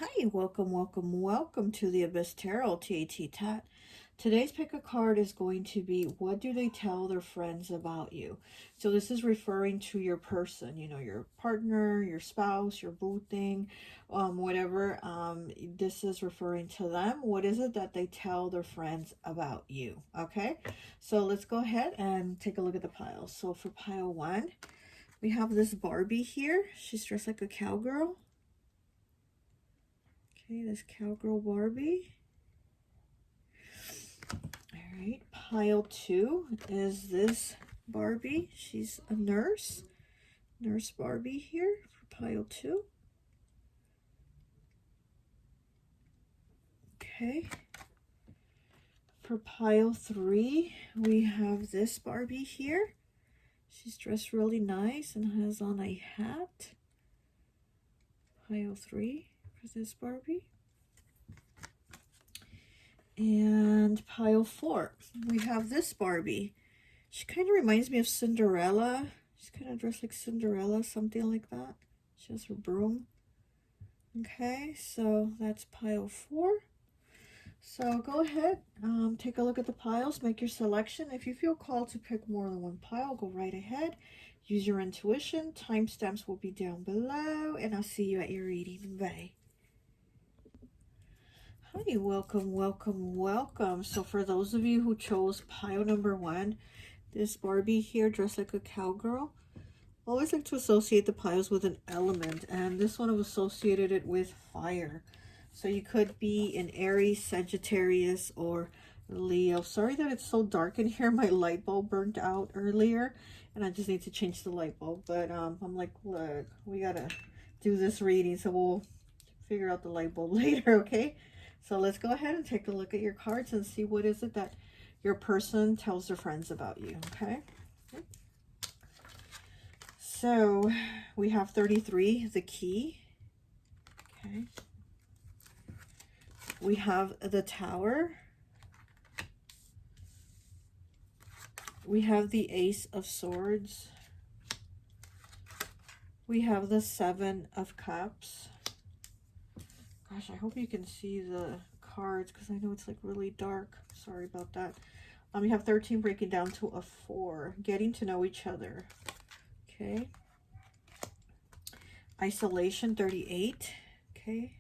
Hi, welcome to the Abyss Tarot, T.A.T. Today's pick a card is going to be, what do they tell their friends about you? So this is referring to your person, your partner, your spouse, your boo thing, whatever. This is referring to them. What is it that they tell their friends about you? Okay, so let's go ahead and take a look at the piles. So for pile one, we have this Barbie here. She's dressed like a cowgirl. Okay, this cowgirl Barbie. All right, pile two is this Barbie. She's a nurse. Nurse Barbie here for pile two. Okay. For pile three, we have this Barbie here. She's dressed really nice and has on a hat. Pile three for this Barbie. And pile four, we have this Barbie. She kind of reminds me of Cinderella. She's kind of dressed like Cinderella, something like that. She has her broom. Okay, so that's pile four. So go ahead, take a look at the piles, make your selection. If you feel called to pick more than one pile, go right ahead. Use your intuition. Timestamps will be down below, and I'll see you at your reading. Bye. Hi, welcome. So for those of you who chose pile number one, this Barbie here dressed like a cowgirl. I always like to associate the piles with an element, and this one I've associated it with fire. So you could be an Aries, Sagittarius, or Leo. Sorry that it's so dark in here. My light bulb burnt out earlier, and I just need to change the light bulb. But I'm like, look, we gotta do this reading, so we'll figure out the light bulb later, okay? So let's go ahead and take a look at your cards and see what is it that your person tells their friends about you, okay? So we have 33, the key. Okay. We have the Tower. We have the Ace of Swords. We have the Seven of Cups. Gosh, I hope you can see the cards because I know it's like really dark. Sorry about that. We have 13 breaking down to a 4. Getting to know each other. Okay. Isolation, 38. Okay.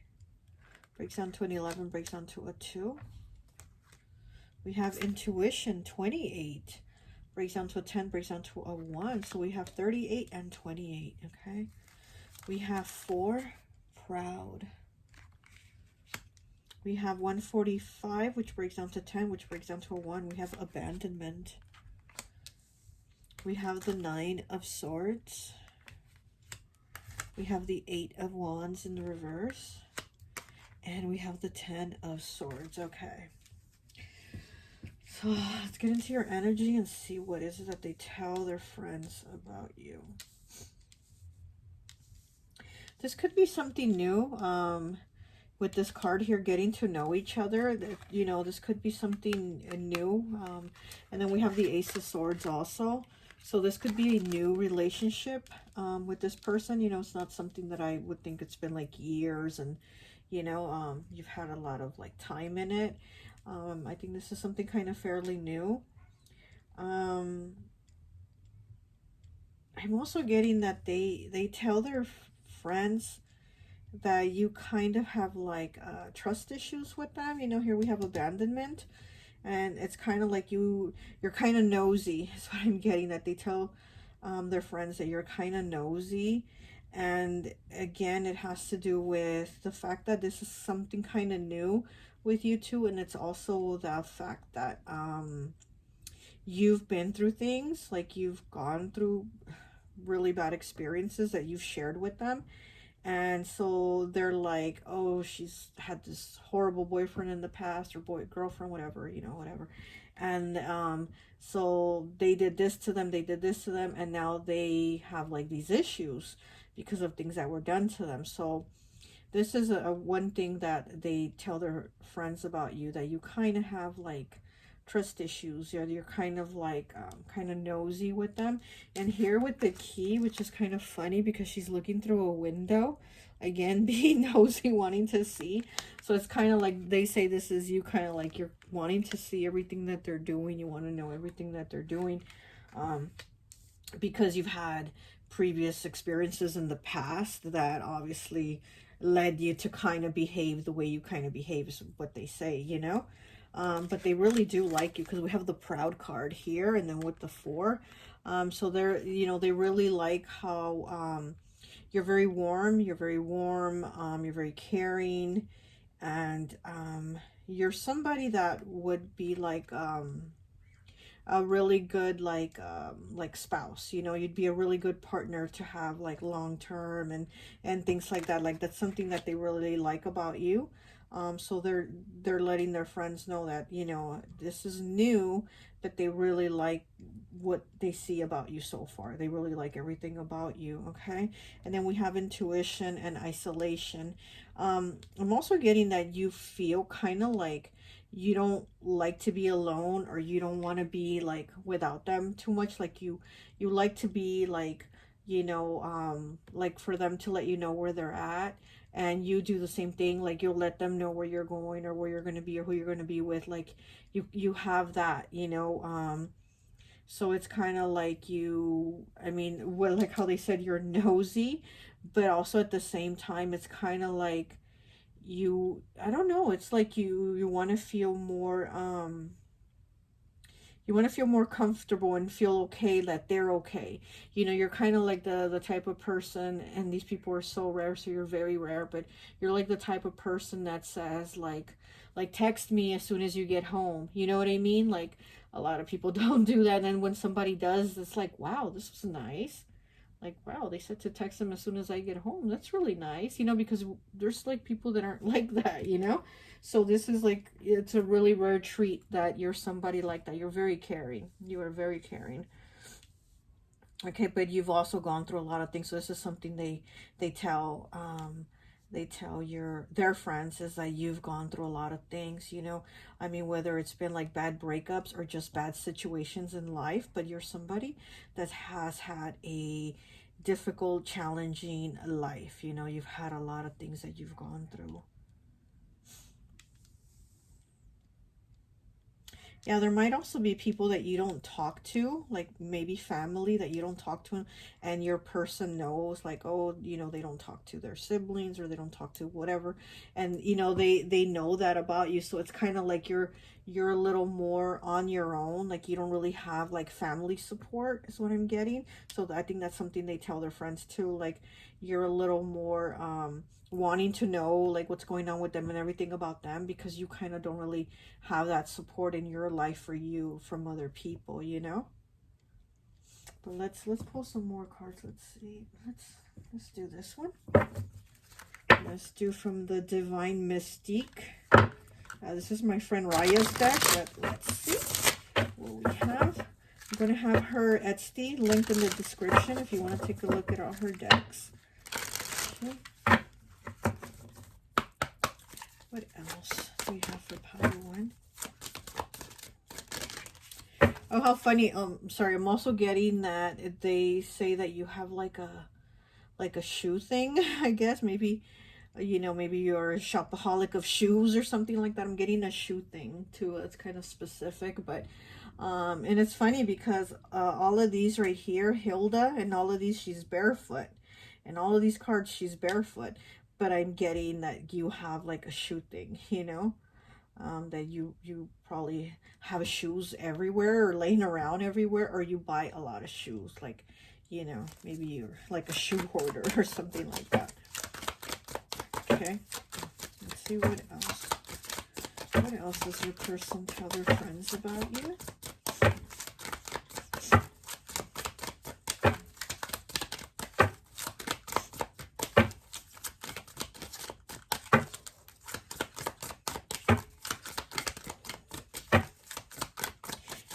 Breaks down to an 11, breaks down to a 2. We have intuition, 28. Breaks down to a 10, breaks down to a 1. So we have 38 and 28, okay? We have 4, proud. We have 145, which breaks down to 10, which breaks down to a 1. We have abandonment. We have the 9 of swords. We have the 8 of wands in the reverse. And we have the 10 of swords, okay? So let's get into your energy and see what is it that they tell their friends about you. This could be something new. With this card here, getting to know each other, that this could be something new. And then we have the Ace of Swords also. So this could be a new relationship with this person. It's not something that I would think it's been like years and you've had a lot of like time in it. I think this is something kind of fairly new. I'm also getting that they tell their friends that you kind of have like trust issues with them. Here we have abandonment, and it's kind of like you're kind of nosy is what I'm getting, that they tell their friends that you're kind of nosy. And again, it has to do with the fact that this is something kind of new with you two, and it's also the fact that you've been through things, like you've gone through really bad experiences that you've shared with them. And so they're like, oh, she's had this horrible boyfriend in the past, or girlfriend, whatever, whatever. And so they did this to them, and now they have like these issues because of things that were done to them. So this is a one thing that they tell their friends about you, that you kind of have like trust issues. You're kind of like kind of nosy with them. And here with the key, which is kind of funny because she's looking through a window, again, being nosy, wanting to see. So it's kind of like they say this is you, kind of like you're wanting to see everything that they're doing. You want to know everything that they're doing, because you've had previous experiences in the past that obviously led you to kind of behave the way you kind of behave, is what they say, you know. But they really do like you, because we have the proud card here, and then with the 4, so they're, you know, they really like how you're very warm, you're very caring, and you're somebody that would be like a really good like spouse, you know. You'd be a really good partner to have like long term and things like that. Like that's something that they really like about you. So they're letting their friends know that, you know, this is new, but they really like what they see about you so far. They really like everything about you. Okay. And then we have intuition and isolation. I'm also getting that you feel kind of like you don't like to be alone, or you don't want to be like without them too much. Like you like to be like, you know, like for them to let you know where they're at, and you do the same thing. Like you'll let them know where you're going, or where you're going to be, or who you're going to be with. Like you have that, you know. So it's kind of like you, I mean, well, like how they said you're nosy, but also at the same time it's kind of like you, I don't know, it's like you want to feel more you want to feel more comfortable and feel okay that they're okay. You know, you're kind of like the type of person, and these people are so rare, so you're very rare, but you're like the type of person that says like text me as soon as you get home. You know what I mean? Like a lot of people don't do that, and when somebody does, it's like, wow, this was nice. Like, wow, they said to text them as soon as I get home. That's really nice, you know, because there's like people that aren't like that, you know. So this is like, it's a really rare treat that you're somebody like that. You're very caring. You are very caring. Okay, but you've also gone through a lot of things. So this is something they tell their friends, is that you've gone through a lot of things, you know. I mean, whether it's been like bad breakups or just bad situations in life, but you're somebody that has had a difficult, challenging life. You know, you've had a lot of things that you've gone through. Yeah, there might also be people that you don't talk to, like maybe family that you don't talk to, and your person knows, like, oh, you know, they don't talk to their siblings, or they don't talk to whatever, and you know, they know that about you. So it's kind of like you're a little more on your own, like you don't really have like family support, is what I'm getting. So I think that's something they tell their friends too, like you're a little more wanting to know like what's going on with them and everything about them, because you kind of don't really have that support in your life for you from other people, you know. But let's pull some more cards. Let's see, let's do this one. Let's do from the Divine Mystique. This is my friend Raya's deck, but let's see what we have. I'm going to have her Etsy linked in the description if you want to take a look at all her decks. Okay. What else do we have for pile 1? Oh, how funny. Sorry, I'm also getting that they say that you have like a shoe thing, I guess. Maybe, you know, maybe you're a shopaholic of shoes or something like that. I'm getting a shoe thing too. It's kind of specific, but and it's funny because all of these right here, Hilda, and all of these, she's barefoot, and all of these cards, she's barefoot. But I'm getting that you have like a shoe thing, you know, that you probably have shoes everywhere, or laying around everywhere, or you buy a lot of shoes, like, you know, maybe you're like a shoe hoarder or something like that. Okay, let's see what else. What else does your person tell their friends about you?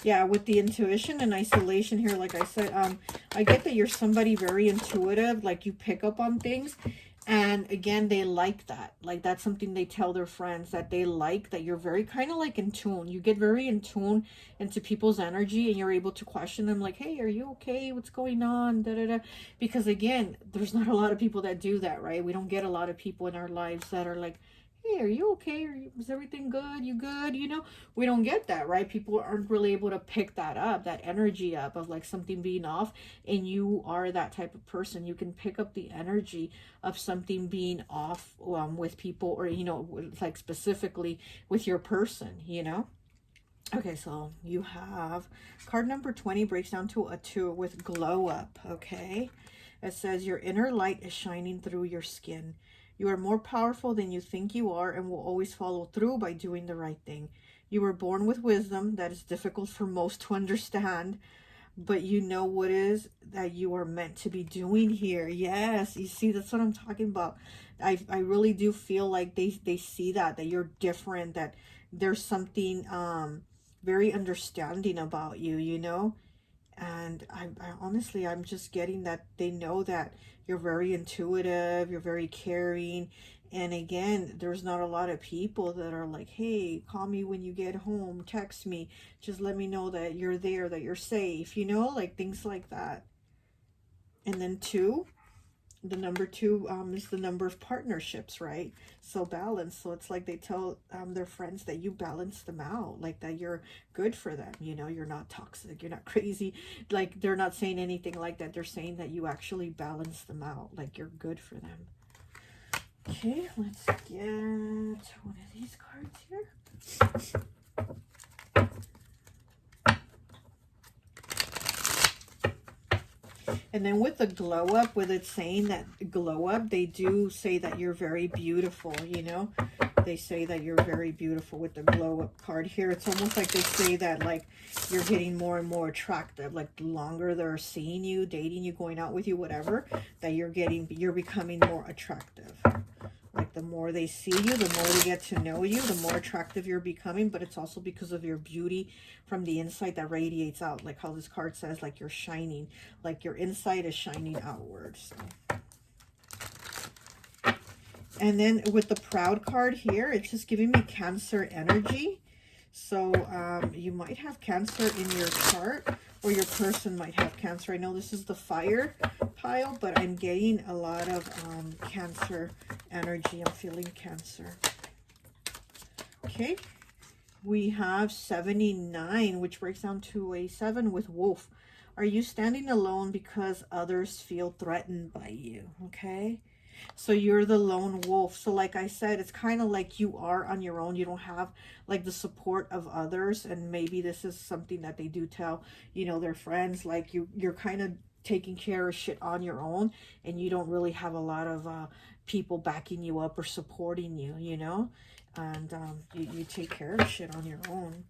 Yeah, with the intuition and isolation here, like I said, I get that you're somebody very intuitive, like you pick up on things, And again, they like that. Like, that's something they tell their friends, that they like that you're very kind of like in tune. You get very in tune into people's energy, and you're able to question them like, hey, are you okay? What's going on? Da, da, da. Because again, there's not a lot of people that do that, right? We don't get a lot of people in our lives that are like, hey, are you okay? Is everything good? You good? You know, we don't get that, right? People aren't really able to pick that up, that energy up of like something being off. And you are that type of person. You can pick up the energy of something being off with people, or, you know, like specifically with your person, you know. Okay, so you have card number 20 breaks down to a 2 with glow up. Okay, it says your inner light is shining through your skin. You are more powerful than you think you are, and will always follow through by doing the right thing. You were born with wisdom that is difficult for most to understand, but you know what is that you are meant to be doing here. Yes, you see, that's what I'm talking about. I really do feel like they see that you're different, that there's something very understanding about you, you know. And I honestly, I'm just getting that they know that you're very intuitive, you're very caring. And again, there's not a lot of people that are like, hey, call me when you get home, text me, just let me know that you're there, that you're safe, you know, like things like that. And then 2, the number 2 is the number of partnerships, right? So balance. So it's like they tell their friends that you balance them out, like that you're good for them, you know, you're not toxic, you're not crazy. Like, they're not saying anything like that. They're saying that you actually balance them out, like you're good for them. Okay, let's get one of these cards here. And then with the glow up, with it saying that glow up, they do say that you're very beautiful, you know. They say that you're very beautiful with the glow up card here. It's almost like they say that like you're getting more and more attractive. Like, the longer they're seeing you, dating you, going out with you, whatever, that you're becoming more attractive. Like, the more they see you, the more they get to know you, the more attractive you're becoming. But it's also because of your beauty from the inside that radiates out. Like how this card says, like you're shining, like your inside is shining outward. So. And then with the proud card here, it's just giving me Cancer energy. So you might have Cancer in your chart, or your person might have Cancer. I know this is the fire pile, but I'm getting a lot of Cancer energy. I'm feeling Cancer. Okay, we have 79, which breaks down to a 7 with Wolf. Are you standing alone because others feel threatened by you? Okay. So you're the lone wolf. So like I said, it's kind of like you are on your own. You don't have like the support of others. And maybe this is something that they do tell, you know, their friends, like you're kind of taking care of shit on your own, and you don't really have a lot of people backing you up or supporting you, you know. And you take care of shit on your own.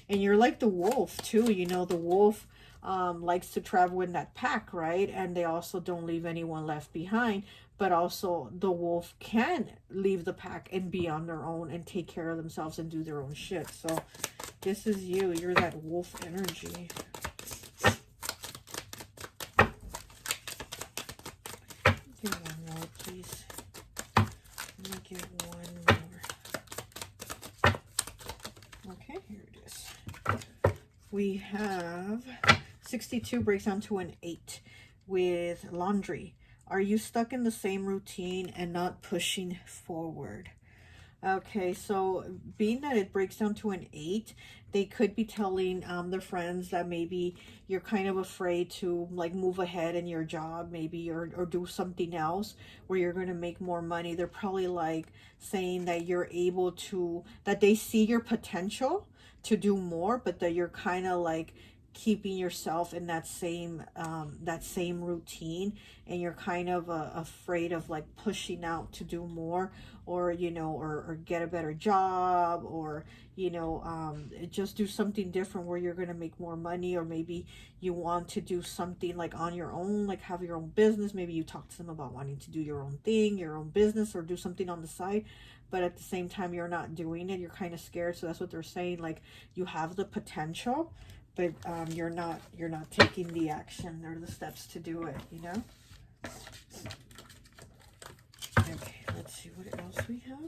And you're like the wolf too, you know. The wolf likes to travel in that pack, right? And they also don't leave anyone left behind. But also the wolf can leave the pack and be on their own and take care of themselves and do their own shit. So this is you. You're that wolf energy. Get one more, please. Let me get one more. Okay, here it is. We have 62 breaks down to an 8 with laundry. Are you stuck in the same routine and not pushing forward? Okay, so being that it breaks down to an 8, they could be telling their friends that maybe you're kind of afraid to like move ahead in your job, maybe, or do something else where you're going to make more money. They're probably like saying that you're able to, that they see your potential to do more, but that you're kind of like keeping yourself in that same routine, and you're kind of afraid of like pushing out to do more, or you know, or get a better job, or you know, just do something different where you're going to make more money. Or maybe you want to do something like on your own, like have your own business. Maybe you talk to them about wanting to do your own thing, your own business, or do something on the side, but at the same time you're not doing it. You're kind of scared. So that's what they're saying, like you have the potential, but you're not taking the action or the steps to do it, you know. Let's see what else we have.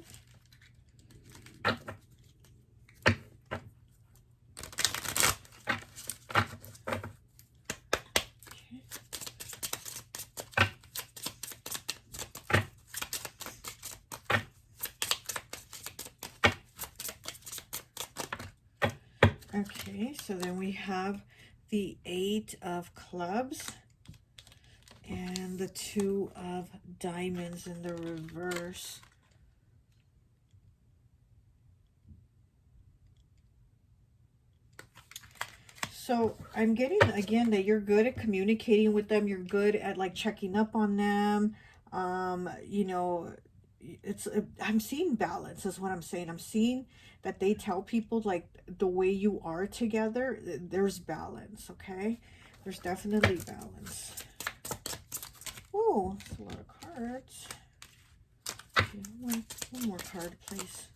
Okay, so then we have the 8 of clubs and the 2 of diamonds in the reverse. So I'm getting, again, that you're good at communicating with them. You're good at like checking up on them. You know, I'm seeing balance is what I'm saying. I'm seeing that they tell people like the way you are together, there's balance, okay? There's definitely balance. Oh, that's a lot of cards. Okay, one more card, please.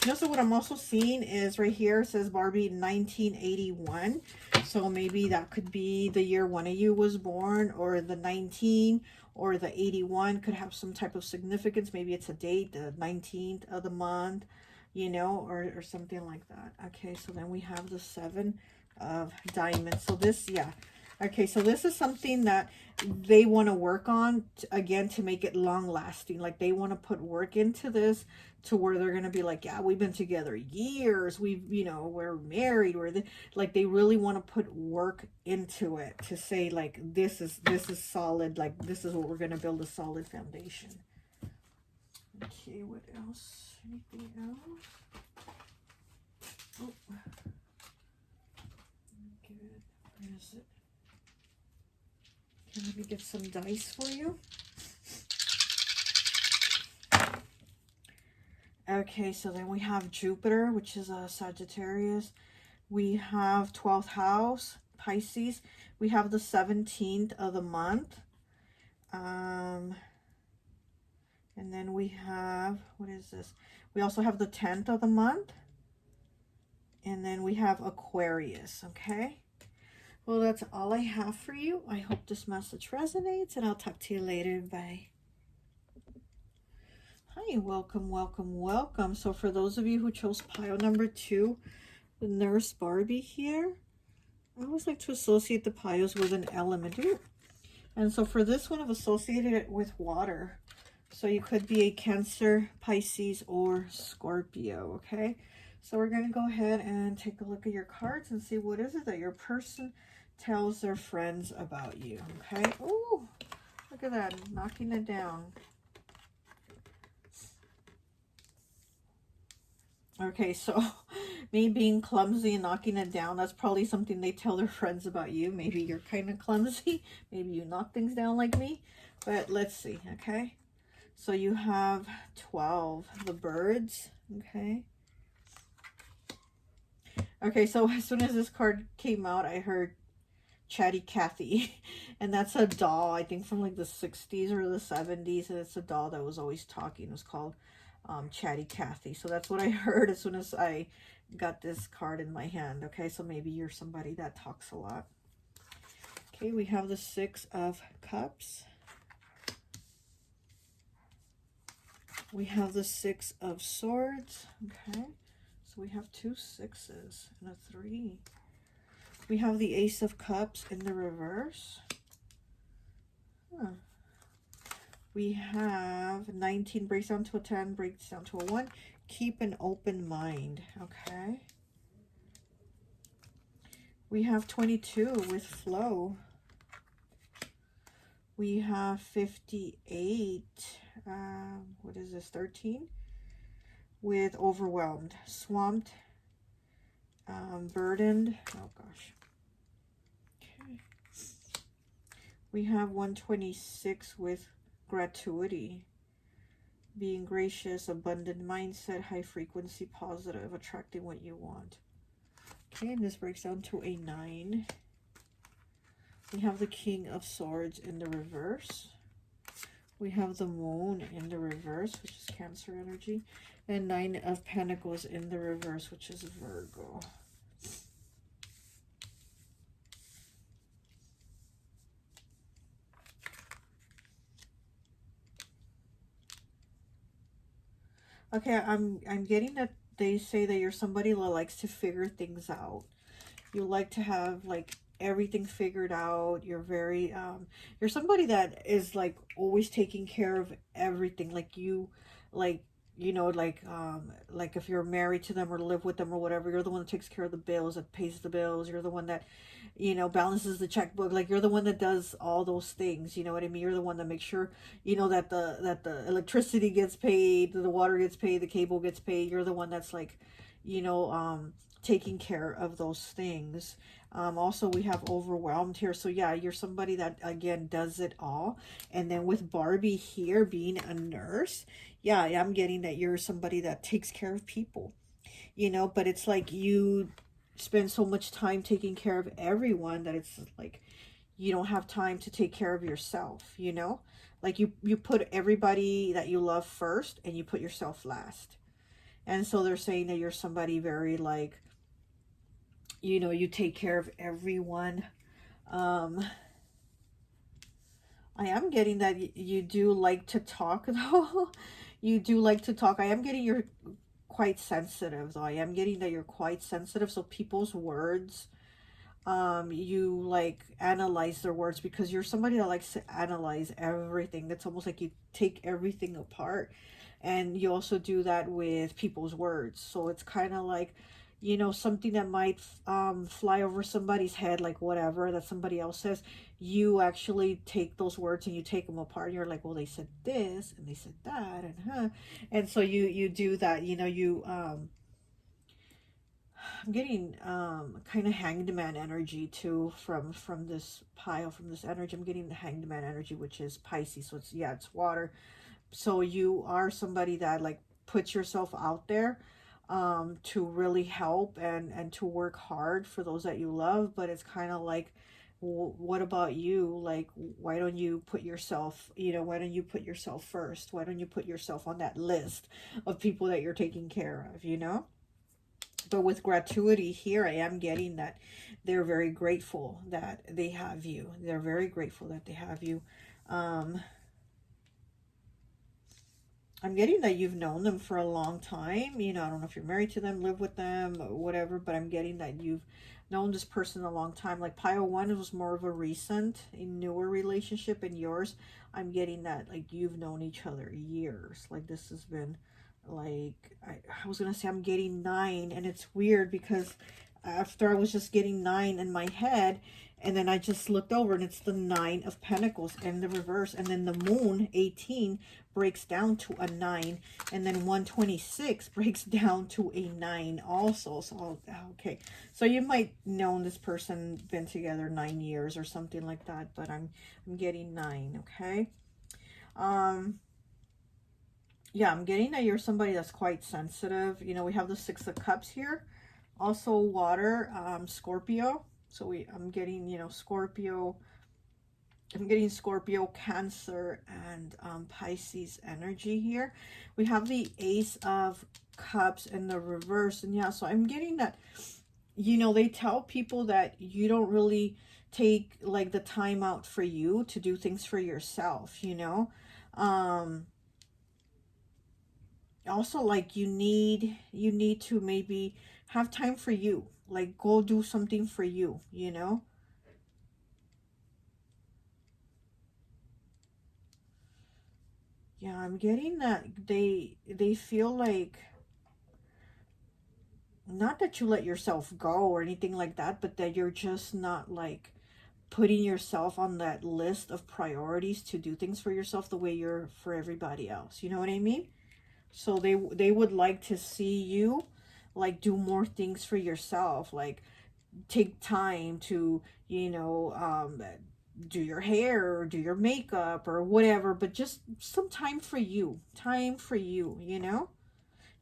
And also what I'm also seeing is right here, it says Barbie 1981. So maybe that could be the year one of you was born, or the 19 or the 81 could have some type of significance. Maybe it's a date, the 19th of the month, you know, or something like that. Okay, so then we have the 7 of diamonds. So this, yeah. Okay, so this is something that they want to work on, again, to make it long lasting. Like they want to put work into this to where they're going to be like, yeah, we've been together years. We've, you know, we're married. Like they really want to put work into it to say like, this is solid. Like this is what we're going to build a solid foundation. Okay, what else? Anything else? Oh, good. Where is it? Let me get some dice for you. Okay, so then we have Jupiter, which is a Sagittarius. We have 12th house, Pisces. We have the 17th of the month. And then we have, what is this? We also have the 10th of the month. And then we have Aquarius, okay? Well, that's all I have for you. I hope this message resonates, and I'll talk to you later. Bye. Hi, welcome, welcome, welcome. So for those of you who chose pile number 2, the Nurse Barbie here, I always like to associate the piles with an element. Ooh. And so for this one, I've associated it with water. So you could be a Cancer, Pisces, or Scorpio, okay? So we're going to go ahead and take a look at your cards and see what is it that your person tells their friends about you, okay? Oh, look at that, knocking it down. Okay, so me being clumsy and knocking it down, that's probably something they tell their friends about you. Maybe you're kind of clumsy. Maybe you knock things down like me. But let's see, okay? So you have 12, the birds, okay? Okay, so as soon as this card came out, I heard T.A.T. And that's a doll, I think from like the 60s or the 70s. And it's a doll that was always talking. It was called T.A.T. So that's what I heard as soon as I got this card in my hand. Okay, so maybe you're somebody that talks a lot. Okay, we have the 6 of Cups. We have the 6 of Swords. Okay, so we have 2 6s and a 3. We have the Ace of Cups in the reverse. Huh. We have 19 breaks down to a 10, breaks down to a 1. Keep an open mind, okay? We have 22 with flow. We have 58, what is this, 13? With overwhelmed, swamped, burdened, oh gosh. Okay. We have 126 with gratuity, being gracious, abundant mindset, high frequency, positive, attracting what you want. Okay, and this breaks down to a 9. We have the King of Swords in the reverse. We have the Moon in the reverse, which is Cancer energy. And 9 of Pentacles in the reverse, which is Virgo. Okay, I'm getting that they say that you're somebody that likes to figure things out. You like to have like everything figured out. You're very you're somebody that is like always taking care of everything. Like you like like if you're married to them or live with them or whatever, you're the one that takes care of the bills, that pays the bills. You're the one that balances the checkbook. Like you're the one that does all those things, you know what I mean? You're the one that makes sure that the electricity gets paid, the water gets paid, the cable gets paid. You're the one that's like you know taking care of those things. Also, we have overwhelmed here. So yeah, you're somebody that again does it all. And then with Barbie here being a nurse, yeah, I'm getting that you're somebody that takes care of people, but it's like you spend so much time taking care of everyone that it's like you don't have time to take care of yourself. Like you put everybody that you love first and you put yourself last. And so they're saying that you're somebody very like you take care of everyone. um I am getting that you do like to talk though. You do like to talk. I am getting you're quite sensitive though. I am getting that you're quite sensitive, so people's words, you like analyze their words because you're somebody that likes to analyze everything. That's almost like you take everything apart, and you also do that with people's words. So it's kind of like something that might fly over somebody's head, like whatever that somebody else says. You actually take those words and you take them apart, and you're like, well, they said this and they said that, and so you do that. I'm getting kind of hanged man energy too from this pile, from this energy. I'm getting the hanged man energy, which is Pisces. So it's water. So you are somebody that like puts yourself out there to really help and to work hard for those that you love. But it's kind of like, what about you? Like, why don't you put yourself, why don't you put yourself first? Why don't you put yourself on that list of people that you're taking care of? But with gratuity here, I am getting that they're very grateful that they have you. They're very grateful that they have you. Um, I'm getting that you've known them for a long time. I don't know if you're married to them, live with them, or whatever, but I'm getting that you've known this person a long time. Like Pile 1 was more of a newer relationship, and yours, I'm getting that like you've known each other years. Like this has been like, I was gonna say I'm getting 9, and it's weird because after I was just getting 9 in my head, and then I just looked over and it's the 9 of Pentacles in the reverse, and then the moon 18 breaks down to a 9, and then 126 breaks down to a 9 also. So okay, so you might know this person been together 9 years or something like that, but I'm getting 9. Okay. Yeah, I'm getting that you're somebody that's quite sensitive. We have the 6 of Cups here. Also water, Scorpio. So I'm getting, Scorpio. I'm getting Scorpio, Cancer, and Pisces energy here. We have the Ace of Cups in the reverse. And yeah, so I'm getting that, they tell people that you don't really take like the time out for you to do things for yourself. Also, like you need to maybe have time for you, like go do something for you. Yeah, I'm getting that they feel like, not that you let yourself go or anything like that, but that you're just not like putting yourself on that list of priorities to do things for yourself the way you're for everybody else. You know what I mean? So they would like to see you like do more things for yourself, like take time to do your hair or do your makeup or whatever, but just some time for you,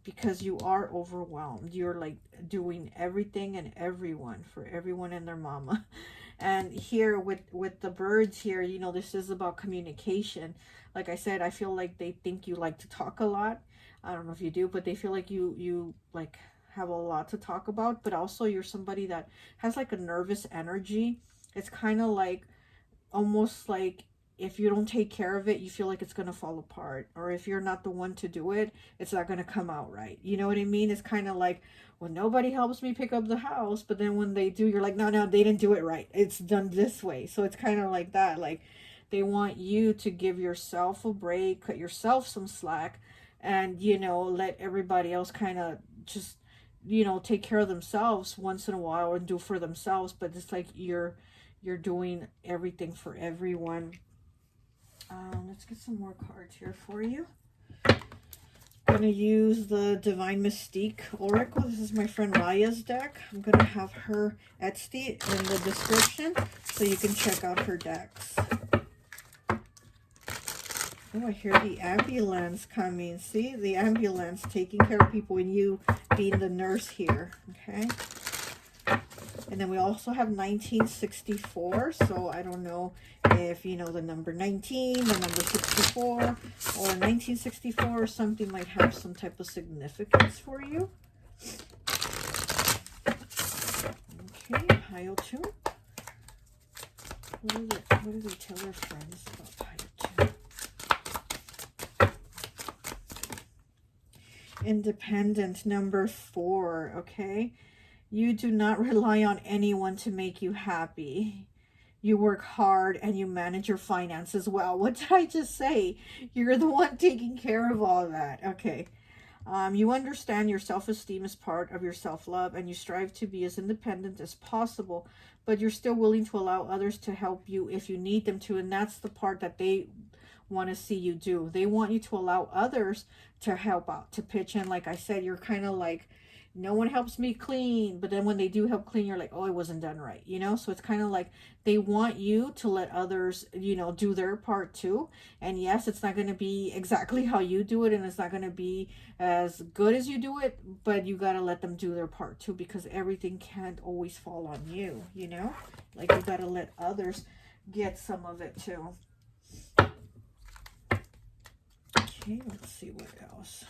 because you are overwhelmed. You're like doing everything and everyone for everyone and their mama. And here with the birds here, this is about communication. Like I said, I feel like they think you like to talk a lot. I don't know if you do, but they feel like you like have a lot to talk about. But also you're somebody that has like a nervous energy. It's kind of like almost like if you don't take care of it, you feel like it's going to fall apart. Or if you're not the one to do it, it's not going to come out right. You know what I mean? It's kind of like, well, nobody helps me pick up the house. But then when they do, you're like, no, they didn't do it right. It's done this way. So it's kind of like that. Like, they want you to give yourself a break, cut yourself some slack, and, you know, let everybody else kind of just, you know, take care of themselves once in a while and do for themselves. But it's like you're doing everything for everyone. Let's get some more cards here for you. I'm going to use the Divine Mystique Oracle. This is my friend Raya's deck. I'm going to have her Etsy in the description so you can check out her decks. Oh, I hear the ambulance coming. See, the ambulance taking care of people and you being the nurse here. Okay. And then we also have 1964. So I don't know if you know the number 19, the number 64, or 1964 or something might have some type of significance for you. Okay, pile 2. What do they tell their friends about pile 2? Independent, number 4, okay? You do not rely on anyone to make you happy. You work hard and you manage your finances well. What did I just say? You're the one taking care of all of that. Okay. You understand your self-esteem is part of your self-love and you strive to be as independent as possible, but you're still willing to allow others to help you if you need them to. And that's the part that they want to see you do. They want you to allow others to help out, to pitch in. Like I said, you're kind of like, no one helps me clean, but then when they do help clean, you're like, oh, it wasn't done right, you know? So it's kind of like they want you to let others, you know, do their part too. And yes, it's not going to be exactly how you do it, and it's not going to be as good as you do it, but you got to let them do their part too, because everything can't always fall on you, you know? Like, you got to let others get some of it too. Okay, let's see what else.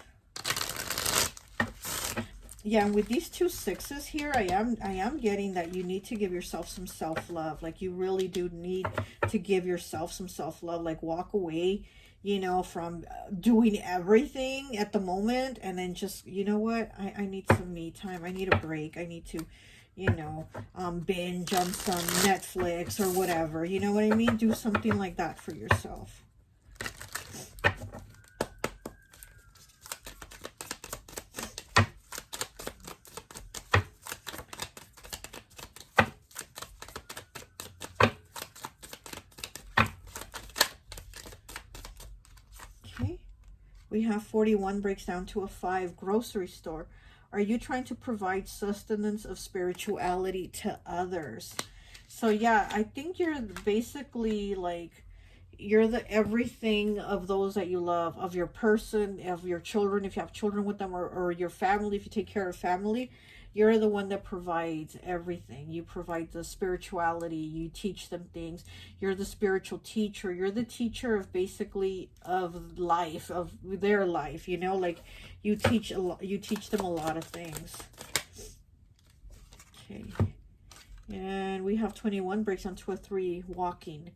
Yeah, and with these 2 6s here, I am getting that you need to give yourself some self-love. Like, you really do need to give yourself some self-love. Like, walk away, you know, from doing everything at the moment, and then just, you know what, I need some me time. I need a break. I need to, you know, binge on some Netflix or whatever. You know what I mean? Do something like that for yourself. We have 41 breaks down to a 5, grocery store. Are you trying to provide sustenance of spirituality to others? So yeah, I think you're basically like, you're the everything of those that you love, of your person, of your children, if you have children with them, or your family, if you take care of family. You're the one that provides everything. You provide the spirituality. You teach them things. You're the spiritual teacher. You're the teacher of basically of life, of their life. You know, like you teach a lot. You teach them a lot of things. Okay, and we have 21 breaks onto a 3, walking.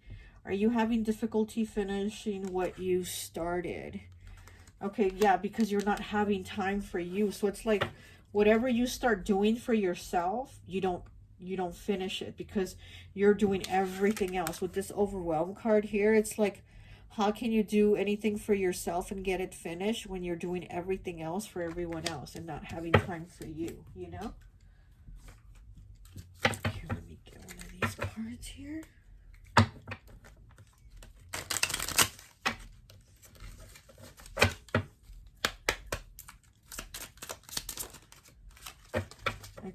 Are you having difficulty finishing what you started? Okay, yeah, because you're not having time for you. So it's like, whatever you start doing for yourself, you don't finish it because you're doing everything else. With this overwhelm card here, it's like, how can you do anything for yourself and get it finished when you're doing everything else for everyone else and not having time for you, you know? Okay, let me get one of these cards here.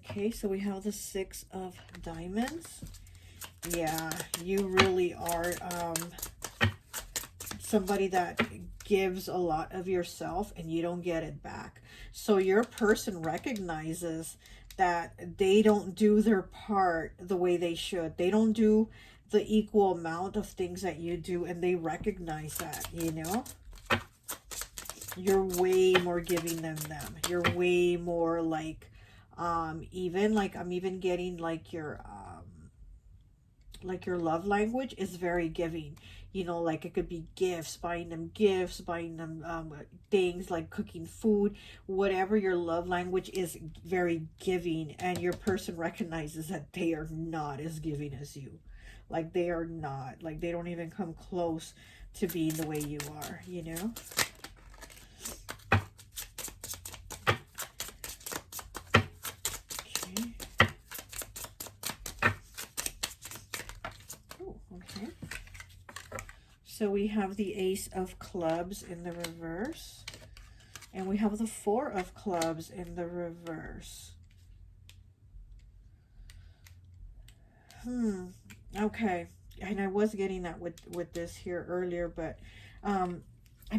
Okay, so we have the 6 of diamonds. Yeah, you really are somebody that gives a lot of yourself and you don't get it back. So your person recognizes that they don't do their part the way they should. They don't do the equal amount of things that you do, and they recognize that, you know? You're way more giving than them. You're way more like, even like, I'm even getting like your, like your love language is very giving. You know, like it could be gifts, buying them gifts, buying them things like cooking food, whatever your love language is, very giving, and your person recognizes that they are not as giving as you. Like they are not, like they don't even come close to being the way you are, you know? Okay. Oh, okay. So we have the Ace of Clubs in the reverse. And we have the Four of Clubs in the reverse. Okay. And I was getting that with this here earlier, but I'm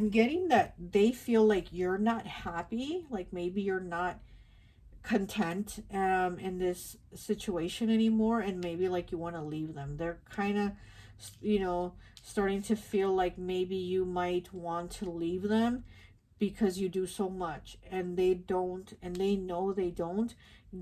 getting that they feel like you're not happy. Like maybe you're not content in this situation anymore, and maybe like you want to leave them. They're kind of, you know, starting to feel like maybe you might want to leave them because you do so much, and they don't, and they know they don't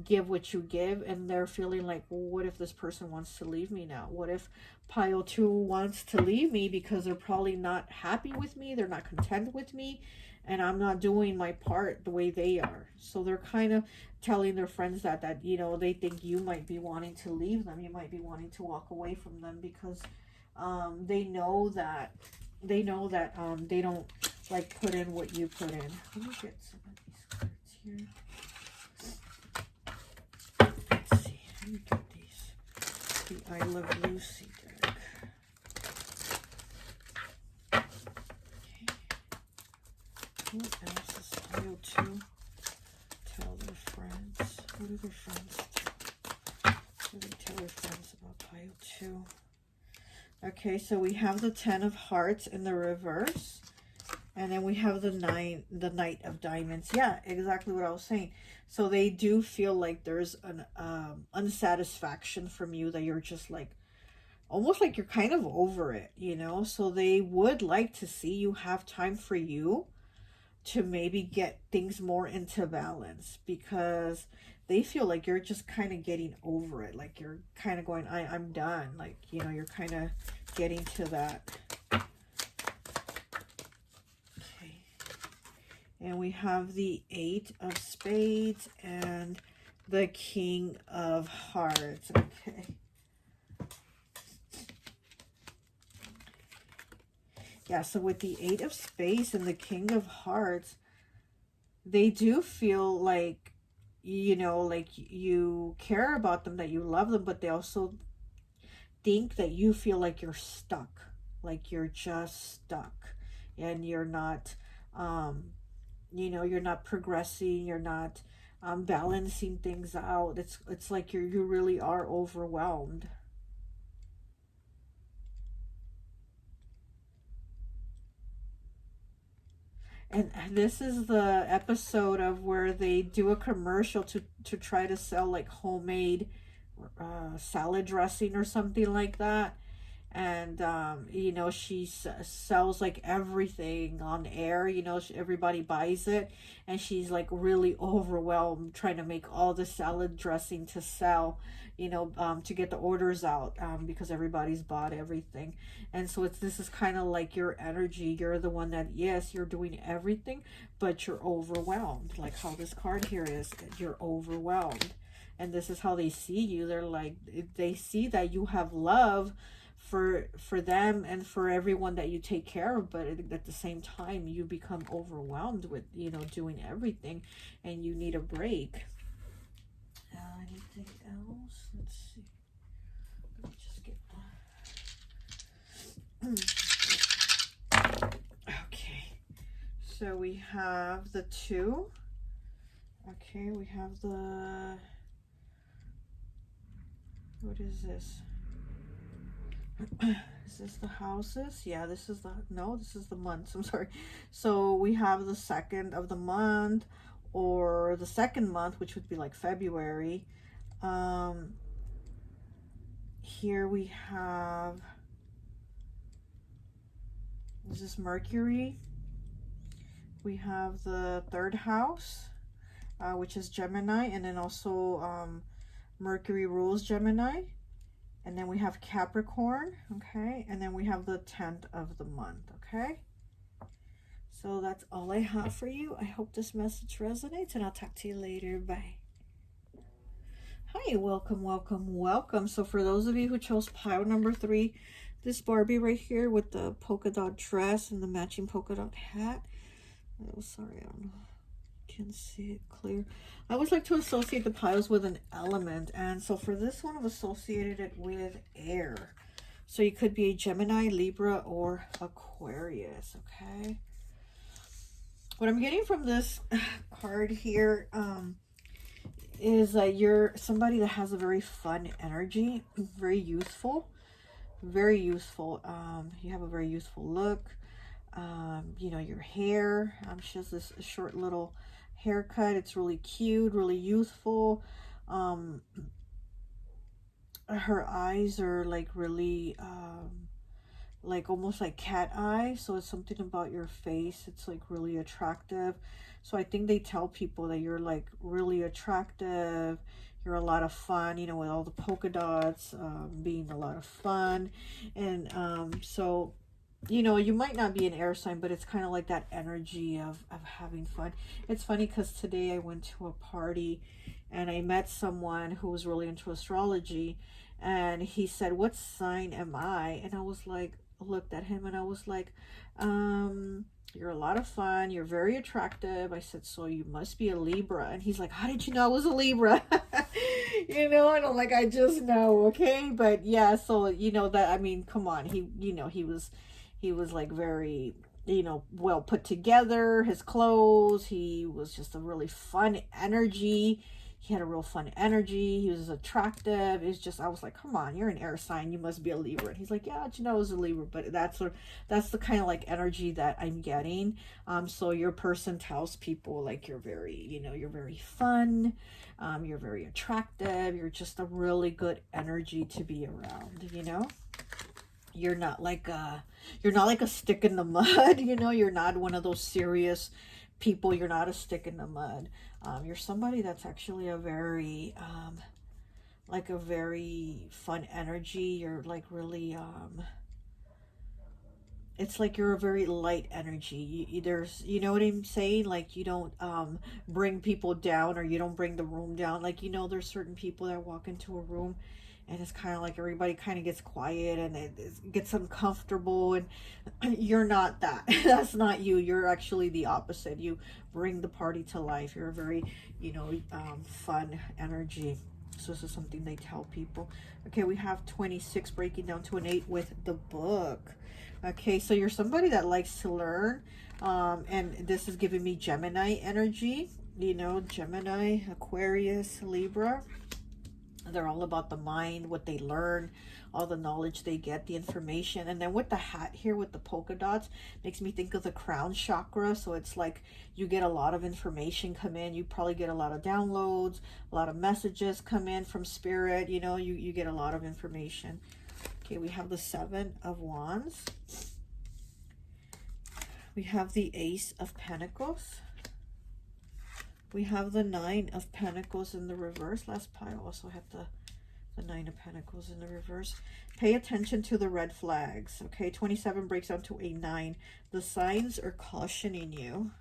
give what you give, and they're feeling like, well, what if this person wants to leave me now? What if pile 2 wants to leave me because they're probably not happy with me, they're not content with me, and I'm not doing my part the way they are. So they're kind of telling their friends that you know, they think you might be wanting to leave them, you might be wanting to walk away from them, because they know that they don't like put in what you put in. Let me get some of these cards here. Let's see. Let me get these. The I Love Lucy deck. Okay. What else is pile 2? Tell their friends. What do their friends do? What do they tell their friends about pile 2? Okay, so we have the 10 of Hearts in the reverse. And then we have the Knight of Diamonds. Yeah, exactly what I was saying. So they do feel like there's an unsatisfaction from you, that you're just like, almost like you're kind of over it, you know? So they would like to see you have time for you to maybe get things more into balance, because they feel like you're just kind of getting over it. Like you're kind of going, I'm done. Like, you know, you're kind of getting to that. And we have the 8 of Spades and the King of Hearts. Okay. Yeah, so with the 8 of Spades and the King of Hearts, they do feel like, you know, like you care about them, that you love them, but they also think that you feel like you're stuck. Like you're just stuck. And you're not, you know, you're not progressing, you're not balancing things out. It's like you really are overwhelmed. And this is the episode of where they do a commercial to try to sell like homemade salad dressing or something like that. And you know, she sells like everything on air, you know, everybody buys it, and she's like really overwhelmed trying to make all the salad dressing to sell, you know, to get the orders out, because everybody's bought everything. And so this is kind of like your energy. You're the one that, yes, you're doing everything, but you're overwhelmed, like how this card here is. You're overwhelmed, and this is how they see you. They're like, they see that you have love for them and for everyone that you take care of, but at the same time you become overwhelmed with, you know, doing everything, and you need a break. Anything else? Let's see. Let me just get okay, so we have the 2. Okay, we have the, what is this? Is this the houses? Yeah, this is the, no, this is the months. I'm sorry. So we have the 2nd of the month, or the 2nd month, which would be like February. Here we have, is this Mercury? We have the 3rd house, which is Gemini, and then also Mercury rules Gemini. And then we have Capricorn, okay? And then we have the 10th of the month, okay? So that's all I have for you. I hope this message resonates, and I'll talk to you later. Bye. Hi, welcome, welcome, welcome. So for those of you who chose pile number 3, this Barbie right here with the polka dot dress and the matching polka dot hat. Oh, sorry, I don't know. Can see it clear. I always like to associate the piles with an element, and so for this one I've associated it with air. So you could be a Gemini, Libra, or Aquarius, okay? What I'm getting from this card here is that you're somebody that has a very fun energy, very youthful, very useful. You have a very youthful look. You know, your hair, she has this short little haircut. It's really cute, really youthful. Her eyes are like really like almost like cat eyes, so it's something about your face, it's like really attractive. So I think they tell people that you're like really attractive, you're a lot of fun, you know, with all the polka dots, being a lot of fun. And so, you know, you might not be an air sign, but it's kind of like that energy of having fun. It's funny because today I went to a party and I met someone who was really into astrology, and he said, "What sign am I?" And I was like, looked at him and I was like, "You're a lot of fun, you're very attractive." I said, "So you must be a Libra." And he's like, "How did you know I was a Libra?" You know, and I'm like, "I just know." Okay, but yeah, so you know that, I mean, come on, he, you know, he was like very, you know, well put together, his clothes, he was just a really fun energy. He had a real fun energy. He was attractive. It's just, I was like, "Come on, you're an air sign, you must be a Libra." And he's like, "Yeah, you know, I was a Libra." But that's the kind of like energy that I'm getting. So your person tells people like you're very, you know, you're very fun, you're very attractive, you're just a really good energy to be around, you know. You're not like a stick in the mud. You know, you're not one of those serious people. You're not a stick in the mud. You're somebody that's actually a very like a very fun energy. You're like really it's like you're a very light energy. There's, you know what I'm saying, like you don't bring people down, or you don't bring the room down. Like, you know, there's certain people that walk into a room and it's kind of like everybody kind of gets quiet and it gets uncomfortable, and you're not that. That's not you. You're actually the opposite. You bring the party to life. You're a very, you know, fun energy. So this is something they tell people. Okay, we have 26 breaking down to an 8 with the book. Okay, so you're somebody that likes to learn, and this is giving me Gemini energy. You know, Gemini, Aquarius, Libra. They're all about the mind, what they learn, all the knowledge they get, the information. And then with the hat here with the polka dots, makes me think of the crown chakra. So it's like you get a lot of information come in. You probably get a lot of downloads, a lot of messages come in from spirit. You know, you get a lot of information. Okay, we have the 7 of Wands. We have the Ace of Pentacles. We have the 9 of Pentacles in the reverse. Last pile also have the 9 of Pentacles in the reverse. Pay attention to the red flags. Okay, 27 breaks down to a 9. The signs are cautioning you.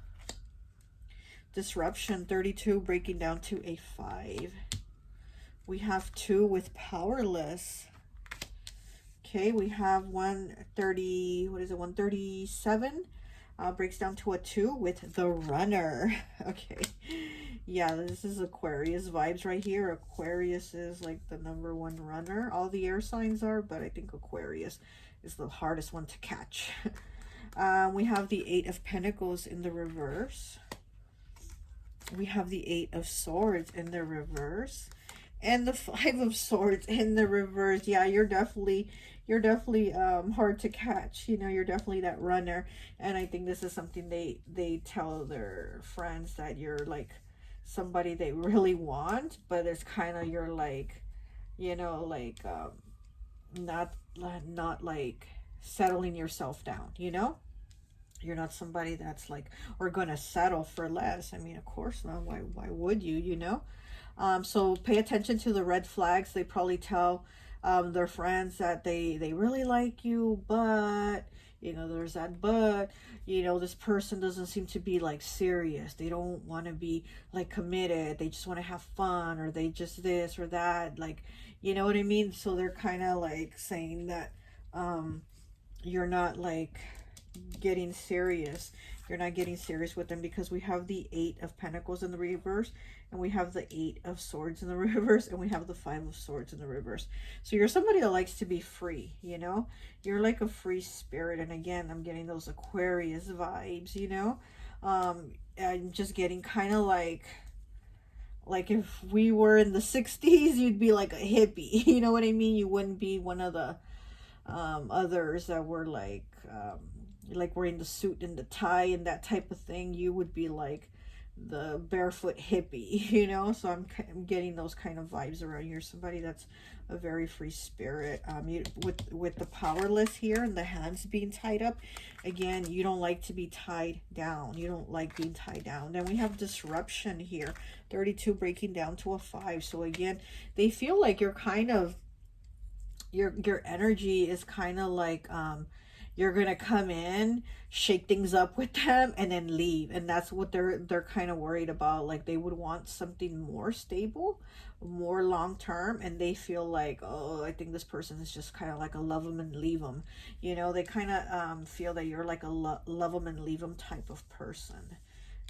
Disruption, 32 breaking down to a 5. We have 2 with powerless. Okay, we have 130, what is it, 137? Breaks down to a 2 with the runner. Okay, yeah, this is Aquarius vibes right here. Aquarius is like the #1 runner. All the air signs are, but I think Aquarius is the hardest one to catch. We have the 8 of Pentacles in the reverse. We have the 8 of Swords in the reverse. And the 5 of Swords in the reverse. Yeah, you're definitely hard to catch. You know, you're definitely that runner. And I think this is something they tell their friends, that you're like somebody they really want, but it's kind of, you're like, you know, like not like settling yourself down, you know. You're not somebody that's like, or gonna settle for less. I mean, of course not. Why would you, you know? So pay attention to the red flags. They probably tell They're friends that they really like you, but you know, there's that but, you know, this person doesn't seem to be like serious. They don't want to be like committed. They just want to have fun, or they just this or that, like, you know what I mean? So they're kind of like saying that you're not like getting serious. You're not getting serious with them, because we have the 8 of Pentacles in the reverse, and we have the 8 of Swords in the reverse, and we have the 5 of Swords in the reverse. So you're somebody that likes to be free, you know? You're like a free spirit. And again, I'm getting those Aquarius vibes, you know? I'm just getting kind of like if we were in the 60s, you'd be like a hippie. You know what I mean? You wouldn't be one of the others that were like wearing the suit and the tie and that type of thing. You would be like the barefoot hippie, you know? So I'm getting those kind of vibes around here. Somebody that's a very free spirit. With the powerless here and the hands being tied up, again, you don't like to be tied down. You don't like being tied down. Then we have disruption here, 32 breaking down to a 5. So again, they feel like you're kind of, your energy is kind of like you're gonna come in, shake things up with them, and then leave. And that's what they're kind of worried about. Like they would want something more stable, more long term, and they feel like, oh, I think this person is just kind of like a love them and leave them. You know, they kind of feel that you're like a love them and leave them type of person.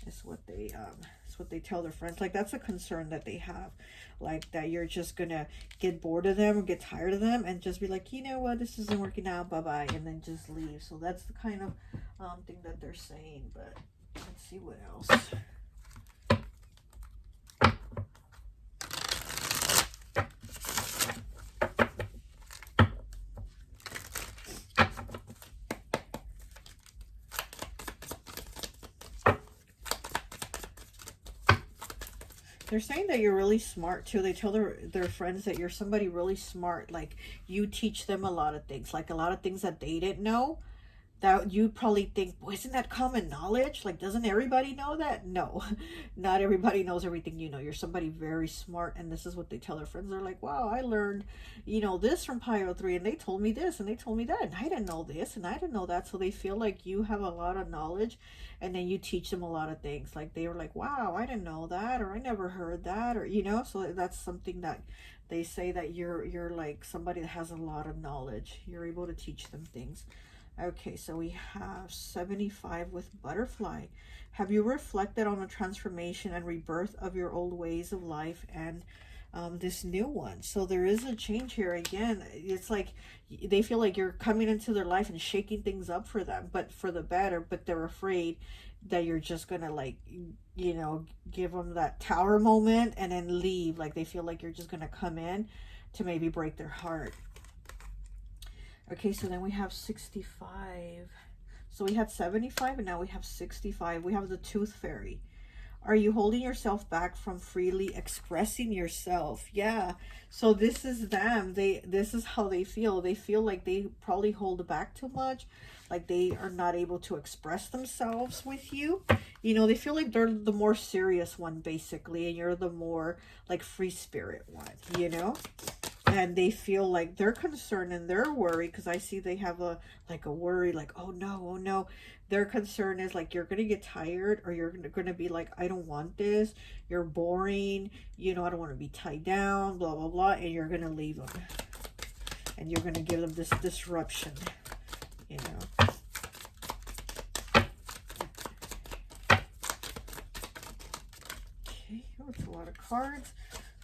Is what they tell their friends. Like that's a concern that they have, like that you're just gonna get bored of them or get tired of them and just be like, you know what, this isn't working out, bye-bye, and then just leave. So that's the kind of thing that they're saying. But let's see what else. They're saying that you're really smart too. They tell their friends that you're somebody really smart. Like you teach them a lot of things, like a lot of things that they didn't know, that you probably think, boy, isn't that common knowledge? Like, doesn't everybody know that? No, not everybody knows everything you know. You're somebody very smart, and this is what they tell their friends. They're like, wow, I learned, you know, this from Pio 3, and they told me this, and they told me that, and I didn't know this, and I didn't know that. So they feel like you have a lot of knowledge, and then you teach them a lot of things. Like, they were like, wow, I didn't know that, or I never heard that, or, you know, so that's something that they say, that you're like somebody that has a lot of knowledge. You're able to teach them things. Okay, so we have 75 with butterfly. Have you reflected on the transformation and rebirth of your old ways of life and this new one? So there is a change here. Again, it's like they feel like you're coming into their life and shaking things up for them, but for the better. But they're afraid that you're just gonna, like, you know, give them that tower moment and then leave. Like they feel like you're just gonna come in to maybe break their heart. Okay, so then we have 65. So we had 75 and now we have 65. We have the Tooth Fairy. Are you holding yourself back from freely expressing yourself? Yeah. So this is them. This is how they feel. They feel like they probably hold back too much. Like they are not able to express themselves with you. You know, they feel like they're the more serious one, basically, and you're the more like free spirit one, you know? And they feel like they're concerned and they're worried, because I see they have a worry, like, oh no. Their concern is like, you're gonna get tired, or you're gonna be like, I don't want this, you're boring, you know, I don't want to be tied down, blah blah blah, and you're gonna leave them, and you're gonna give them this disruption, you know. Okay, that's a lot of cards,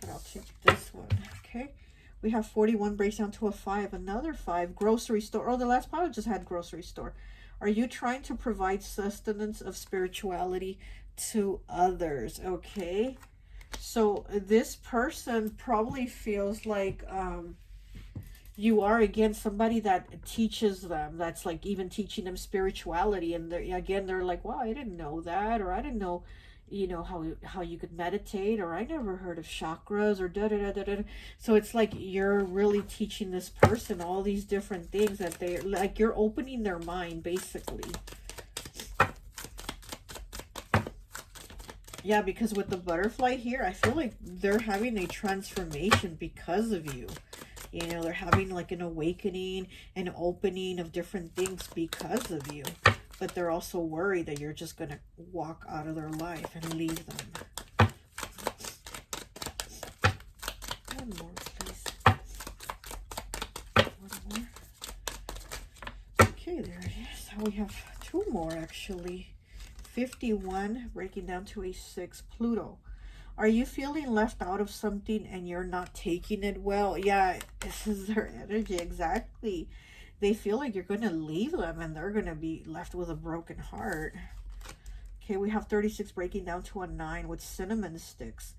but I'll take this one. Okay, we have 41 breaks down to a 5, another 5, grocery store. Oh, the last pile just had grocery store. Are you trying to provide sustenance of spirituality to others? Okay, so this person probably feels like you are, again, somebody that teaches them, that's like even teaching them spirituality. And they're like, wow, I didn't know that, or I didn't know, you know, how you could meditate, or I never heard of chakras, or da da da da da. So it's like you're really teaching this person all these different things, that they're like, you're opening their mind, basically. Yeah, because with the butterfly here, I feel like they're having a transformation because of you. You know, they're having like an awakening, an opening of different things because of you. But they're also worried that you're just going to walk out of their life and leave them. One more, please. One more. Okay, there it is. We have 2 more, actually. 51, breaking down to a 6, Pluto. Are you feeling left out of something and you're not taking it well? Yeah, this is their energy, exactly. They feel like you're going to leave them and they're going to be left with a broken heart. Okay, we have 36 breaking down to a 9 with cinnamon sticks.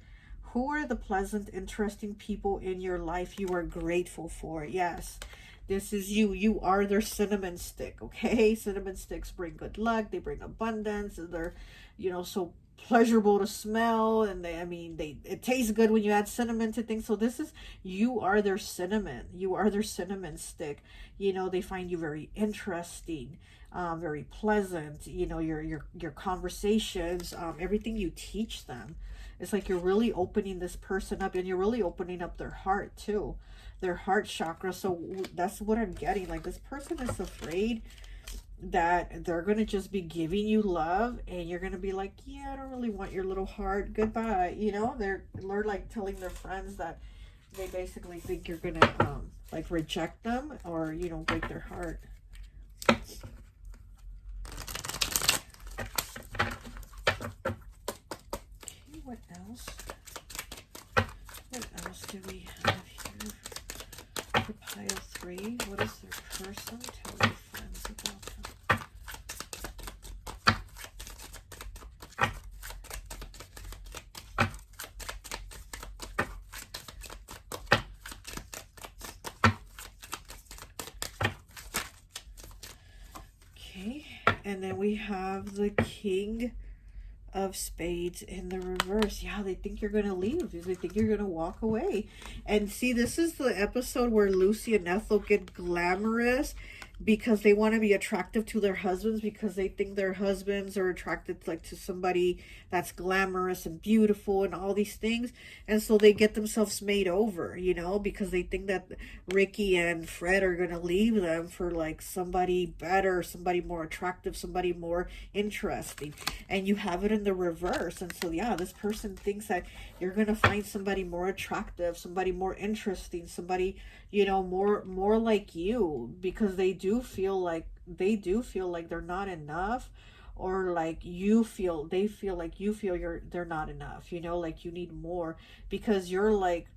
Who are the pleasant, interesting people in your life you are grateful for? Yes, this is you. You are their cinnamon stick, okay? Cinnamon sticks bring good luck. They bring abundance. They're, you know, so pleasurable to smell, and it tastes good when you add cinnamon to things. So this is, you are their cinnamon. You are their cinnamon stick. You know, they find you very interesting, very pleasant. You know, your conversations, everything you teach them. It's like you're really opening this person up, and you're really opening up their heart too, their heart chakra. So that's what I'm getting. Like, this person is afraid that they're going to just be giving you love and you're going to be like, yeah, I don't really want your little heart, goodbye. You know, they're like telling their friends that they basically think you're going to like reject them or, you know, break their heart. Okay, what else? What else do we have here for pile 3? What is their person? Tell your friends about them. Okay, and then we have the King of Spades in the reverse. Yeah, they think you're going to leave. They think you're going to walk away. And see, this is the episode where Lucy and Ethel get glamorous because they want to be attractive to their husbands, because they think their husbands are attracted like to somebody that's glamorous and beautiful and all these things. And so they get themselves made over, you know, because they think that Ricky and Fred are going to leave them for like somebody better, somebody more attractive, somebody more interesting. And you have it in the reverse. And so, yeah, this person thinks that you're going to find somebody more attractive, somebody more interesting, somebody, you know, more like you, because they do feel like they're not enough, or like they feel like they're not enough, you know, like you need more, because you're like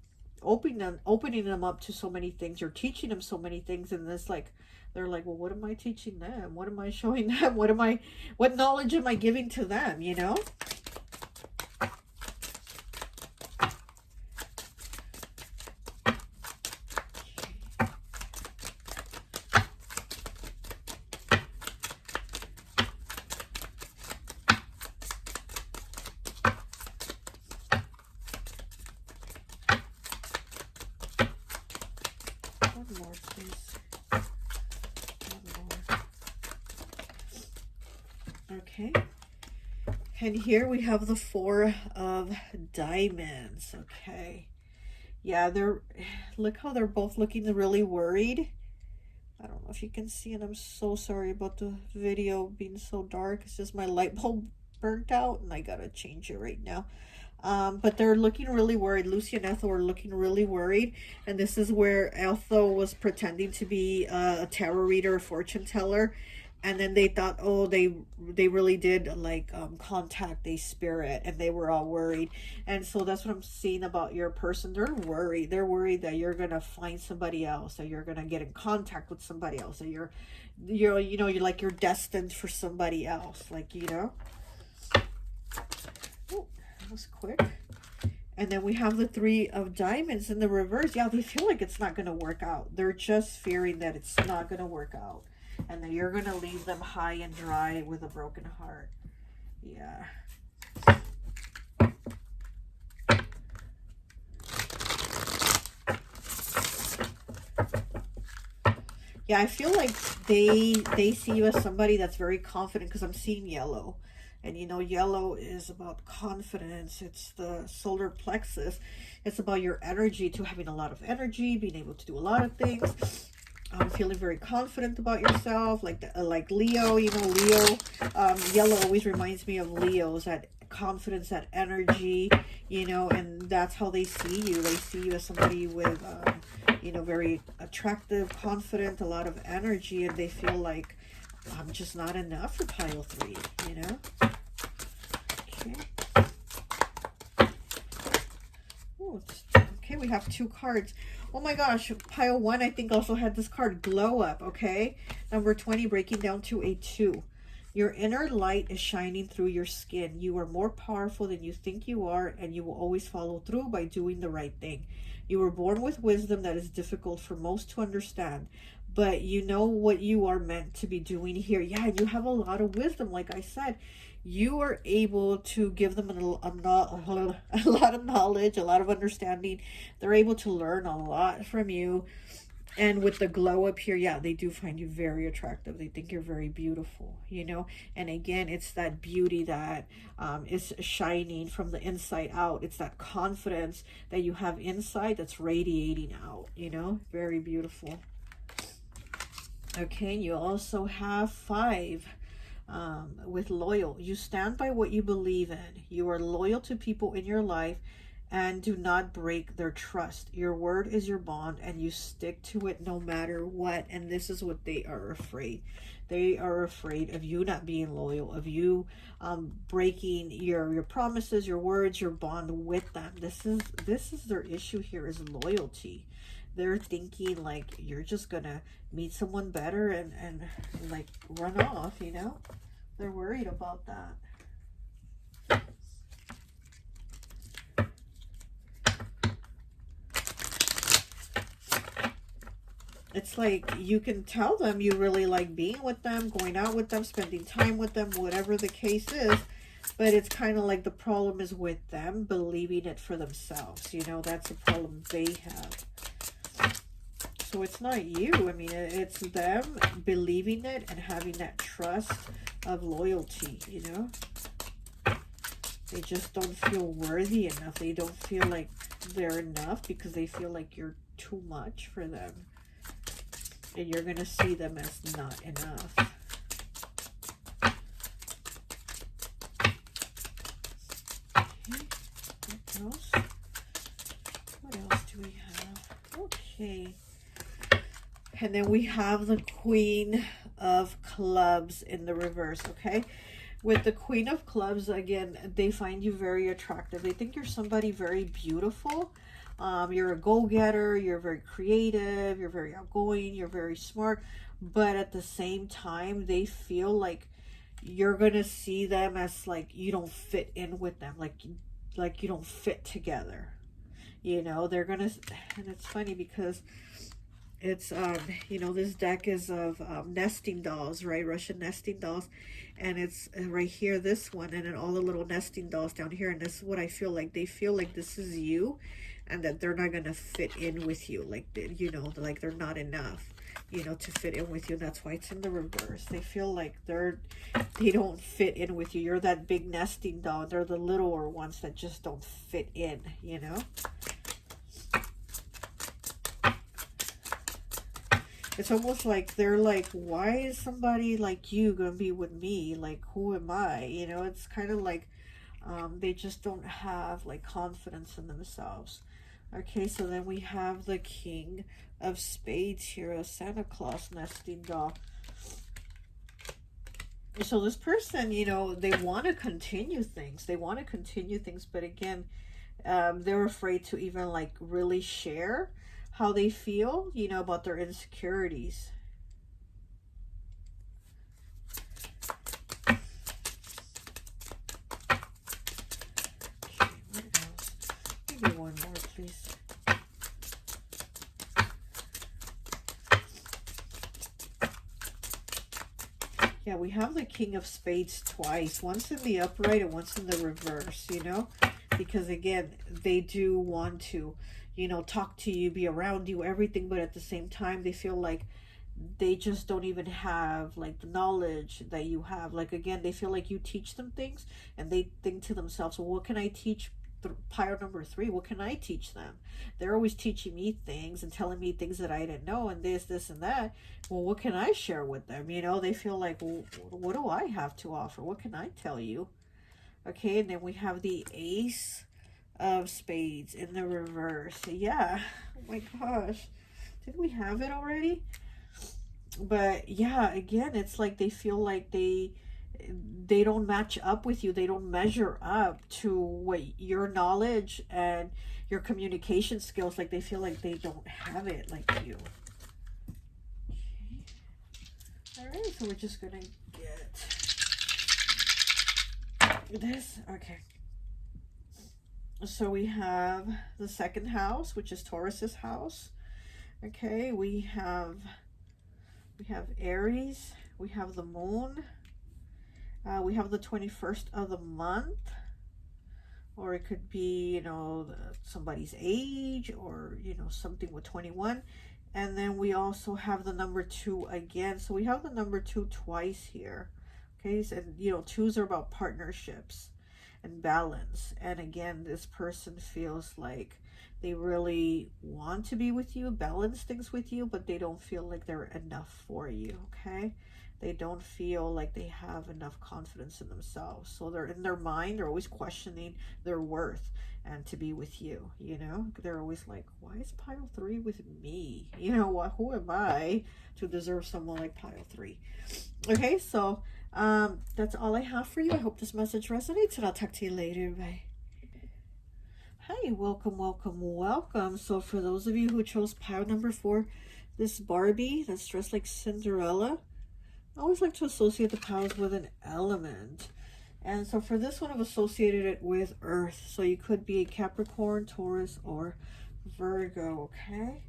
opening them up to so many things. You're teaching them so many things, and it's like they're like, well, what am I teaching them? What am I showing them? What knowledge am I giving to them, you know? One more, please. One more. Okay. And here we have the 4 of Diamonds. Okay. Yeah, look how they're both looking really worried. I don't know if you can see it. I'm so sorry about the video being so dark. It's just my light bulb burnt out and I gotta change it right now. But they're looking really worried. Lucy and Ethel are looking really worried. And this is where Ethel was pretending to be a tarot reader, a fortune teller. And then they thought, oh, they really did like contact a spirit, and they were all worried. And so that's what I'm seeing about your person. They're worried. They're worried that you're gonna find somebody else, that you're gonna get in contact with somebody else, that you're destined for somebody else, like, you know. Oh, that was quick. And then we have the 3 of Diamonds in the reverse. Yeah, they feel like it's not gonna work out. They're just fearing that it's not gonna work out, and then you're going to leave them high and dry with a broken heart. Yeah. Yeah, I feel like they see you as somebody that's very confident, because I'm seeing yellow. And you know, yellow is about confidence. It's the solar plexus. It's about your energy, to having a lot of energy, being able to do a lot of things. Feeling very confident about yourself, like Leo. You know, Leo, yellow always reminds me of Leos, that confidence, that energy, you know, and that's how they see you. They see you as somebody with, you know, very attractive, confident, a lot of energy, and they feel like, I'm just not enough for pile 3, you know. Okay. Oh, okay, we have 2 cards. Oh my gosh, pile 1, I think, also had this card, Glow Up, okay? Number 20, breaking down to a 2. Your inner light is shining through your skin. You are more powerful than you think you are, and you will always follow through by doing the right thing. You were born with wisdom that is difficult for most to understand, but you know what you are meant to be doing here. Yeah, you have a lot of wisdom, like I said. You are able to give them a lot of knowledge, a lot of understanding. They're able to learn a lot from you. And with the glow up here, yeah, they do find you very attractive. They think you're very beautiful, you know. And again, it's that beauty that is shining from the inside out. It's that confidence that you have inside that's radiating out, you know. Very beautiful. Okay, you also have 5 with loyal. You stand by what you believe in. You are loyal to people in your life and do not break their trust. Your word is your bond, and you stick to it no matter what. And this is what they are afraid. They are afraid of you not being loyal, of you breaking your promises, your words, your bond with them. This is their issue here, is loyalty. They're thinking like you're just gonna meet someone better and like run off, you know. They're worried about that. It's like you can tell them you really like being with them, going out with them, spending time with them, whatever the case is. But it's kind of like the problem is with them believing it for themselves. You know, that's the problem they have. So it's not you. I mean, it's them believing it and having that trust of loyalty, you know. They just don't feel worthy enough. They don't feel like they're enough because they feel like you're too much for them. And you're going to see them as not enough. Okay. What else? What else do we have? Okay. And then we have the Queen of Clubs in the reverse, okay? With the Queen of Clubs, again, they find you very attractive. They think you're somebody very beautiful. You're a go-getter, you're very creative, you're very outgoing, you're very smart, but at the same time, they feel like you're gonna see them as like you don't fit in with them, like you don't fit together. You know, they're gonna, and it's funny because it's you know, this deck is of nesting dolls, right? Russian nesting dolls, and it's right here, this one, and then all the little nesting dolls down here. And this is what I feel like. They feel like this is you, and that they're not gonna fit in with you, like, you know, like they're not enough, you know, to fit in with you. That's why it's in the reverse. They feel like they don't fit in with you. You're that big nesting doll. They're the littler ones that just don't fit in, you know. It's almost like they're like, why is somebody like you gonna be with me? Like, who am I? You know, it's kind of like they just don't have like confidence in themselves. Okay, so then we have the King of Spades here, a Santa Claus nesting doll. So this person, you know, they want to continue things. They want to continue things, but again, they're afraid to even like really share how they feel, you know, about their insecurities. Okay, what else? Maybe one more, please. Yeah, we have the King of Spades twice. Once in the upright and once in the reverse, you know? Because again, they do want to, you know, talk to you, be around you, everything, but at the same time, they feel like they just don't even have like the knowledge that you have. Like, again, they feel like you teach them things, and they think to themselves, well, what can I teach pile number 3? What can I teach them? They're always teaching me things and telling me things that I didn't know, and this and that. Well, what can I share with them? You know, they feel like, well, what do I have to offer? What can I tell you? Okay, and then we have the Ace of Spades in the reverse. Yeah, oh my gosh, did we have it already? But yeah, again, it's like they feel like they don't match up with you. They don't measure up to what your knowledge and your communication skills. Like, they feel like they don't have it like you. Okay. All right, so we're just gonna get this. Okay, so we have the second house, which is Taurus's house. Okay, we have Aries, we have the moon, we have the 21st of the month, or it could be, you know, somebody's age, or, you know, something with 21. And then we also have the number 2 again. So we have the number 2 twice here. Okay, and you know, 2s are about partnerships and balance. And again, this person feels like they really want to be with you, balance things with you, but they don't feel like they're enough for you. Okay, they don't feel like they have enough confidence in themselves. So they're in their mind, they're always questioning their worth and to be with you. You know, they're always like, why is pile 3 with me? You know what, who am I to deserve someone like pile 3? Okay, so that's all I have for you. I hope this message resonates, and I'll talk to you later. Bye. Hi, welcome, welcome, welcome. So for those of you who chose pile number 4, this Barbie that's dressed like Cinderella, I always like to associate the piles with an element. And so for this one, I've associated it with Earth. So you could be a Capricorn, Taurus, or Virgo, okay?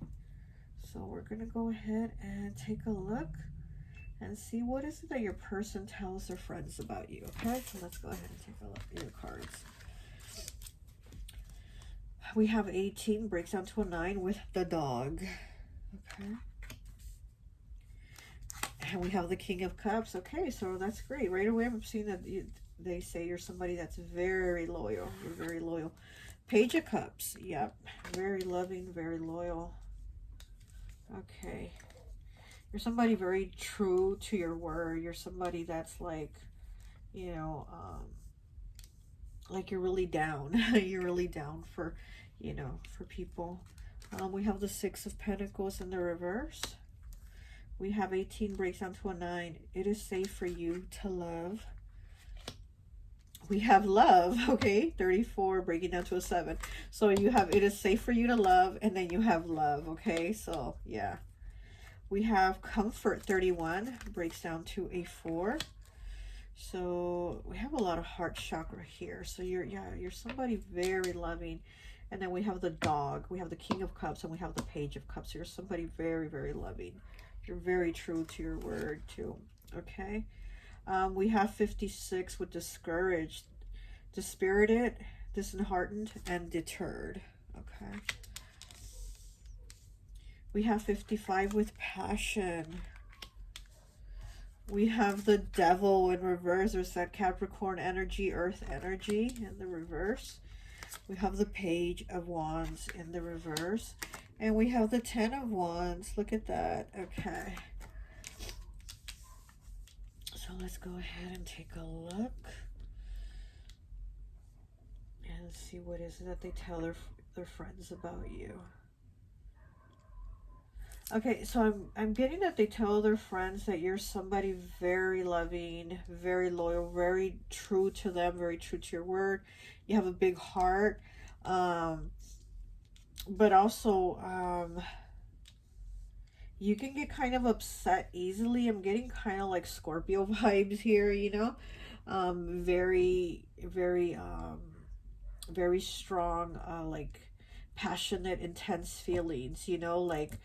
So we're going to go ahead and take a look and see what is it that your person tells their friends about you, okay? So let's go ahead and take a look at your cards. We have 18, breaks down to a 9 with the dog, okay? And we have the King of Cups. Okay, so that's great. Right away, I'm seeing that they say you're somebody that's very loyal. You're very loyal. Page of Cups. Yep. Very loving, very loyal. Okay. You're somebody very true to your word. You're somebody that's like, you know, like you're really down. You're really down for, you know, for people. We have the 6 of Pentacles in the reverse. We have 18, breaks down to a 9. It is safe for you to love. We have love, okay, 34, breaking down to a 7. So you have, it is safe for you to love, and then you have love, okay? So, yeah. We have comfort, 31, breaks down to a 4. So we have a lot of heart chakra here. So you're somebody very loving. And then we have the dog. We have the King of Cups, and we have the Page of Cups. You're somebody very, very loving. You're very true to your word, too. Okay. We have 56 with discouraged, dispirited, disheartened, and deterred. Okay. We have 55 with passion. We have the Devil in reverse. There's that Capricorn energy, Earth energy in the reverse. We have the Page of Wands in the reverse. And we have the 10 of Wands. Look at that. Okay. So let's go ahead and take a look. And see what is it that they tell their friends about you. Okay, so I'm getting that they tell their friends that you're somebody very loving, very loyal, very true to them, very true to your word. You have a big heart, but also you can get kind of upset easily. I'm getting kind of like Scorpio vibes here, you know, very strong, like passionate, intense feelings, you know, like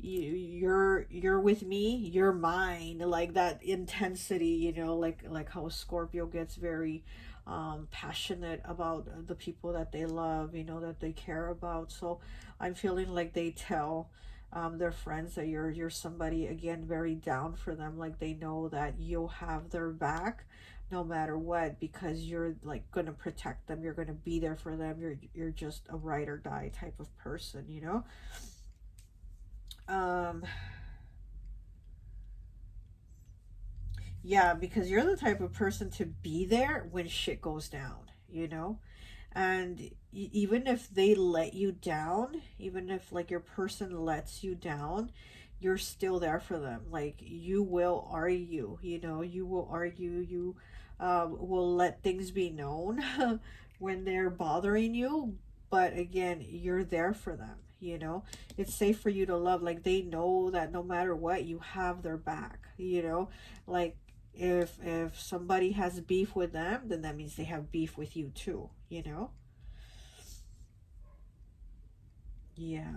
you're with me, you're mine, like that intensity, you know, like how a Scorpio gets very passionate about the people that they love, you know, that they care about. So I'm feeling like they tell They're friends, that you're somebody, again, very down for them. Like, they know that you'll have their back no matter what, because you're like gonna protect them, you're gonna be there for them, you're just a ride or die type of person, you know. um yeah, because you're the type of person to be there when shit goes down, you know. And even if they let you down, even if like your person lets you down, you're still there for them. Like, you will argue, you know, you will argue, you will let things be known when they're bothering you. But again, you're there for them, you know. It's safe for you to love. Like, they know that no matter what, you have their back, you know. Like, if somebody has beef with them, then that means they have beef with you too, you know. Yeah.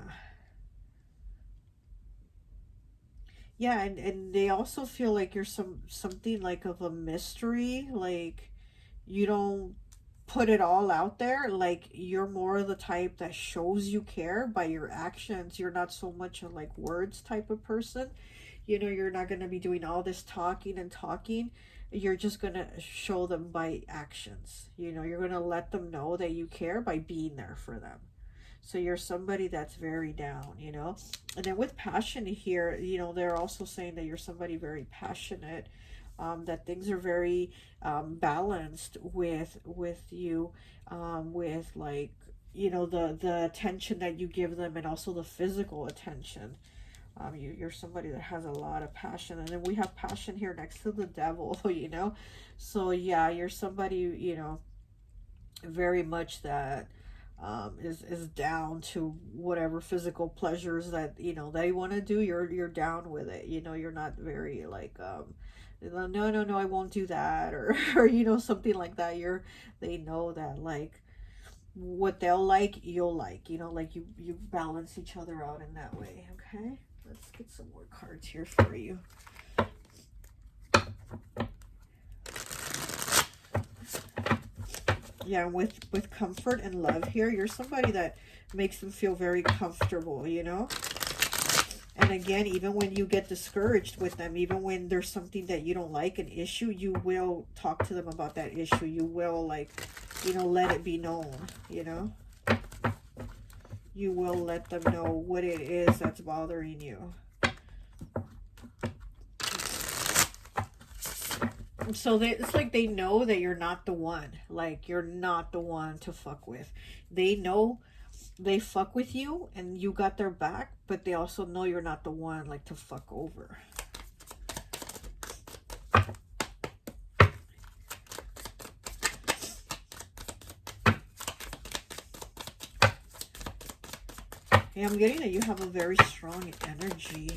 Yeah, and they also feel like you're something like of a mystery. Like, you don't put it all out there. Like, you're more the type that shows you care by your actions. You're not so much a like words type of person. You know, you're not going to be doing all this talking and talking. You're just going to show them by actions. You know, you're going to let them know that you care by being there for them. So you're somebody that's very down, you know. And then with passion here, you know, they're also saying that you're somebody very passionate, that things are very balanced with you, with like, you know, the attention that you give them, and also the physical attention. You're somebody that has a lot of passion. And then we have passion here next to the devil, you know. So yeah, you're somebody, you know, very much that is down to whatever physical pleasures that, you know, they want to do. You're down with it, you know. You're not very like no, no, no, I won't do that, or or you know, something like that. They know that like what they'll like, you'll like, you know. Like, you balance each other out in that way. Okay, let's get some more cards here for you. Yeah, with comfort and love here, you're somebody that makes them feel very comfortable, you know. And again, even when you get discouraged with them, even when there's something that you don't like, an issue, you will talk to them about that issue. You will, like, you know, let it be known, you know. You will let them know what it is that's bothering you. So it's like they know that you're not the one. Like, you're not the one to fuck with. They know they fuck with you and you got their back, but they also know you're not the one like to fuck over. Yeah, I'm getting that you have a very strong energy,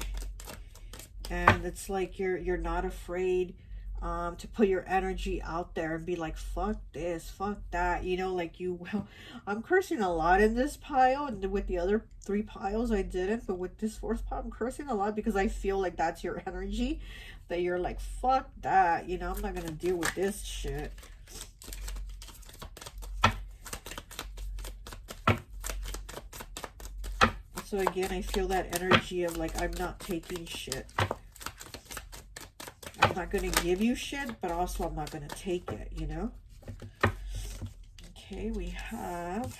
and it's like you're not afraid to put your energy out there and be like, fuck this, fuck that, you know. Like, you will. I'm cursing a lot in this pile, and with the other 3 piles I didn't, but with this 4th pile I'm cursing a lot because I feel like that's your energy, that you're like, fuck that, you know, I'm not gonna deal with this shit. So again, I feel that energy of like, I'm not taking shit. I'm not going to give you shit, but also I'm not going to take it, you know? Okay, we have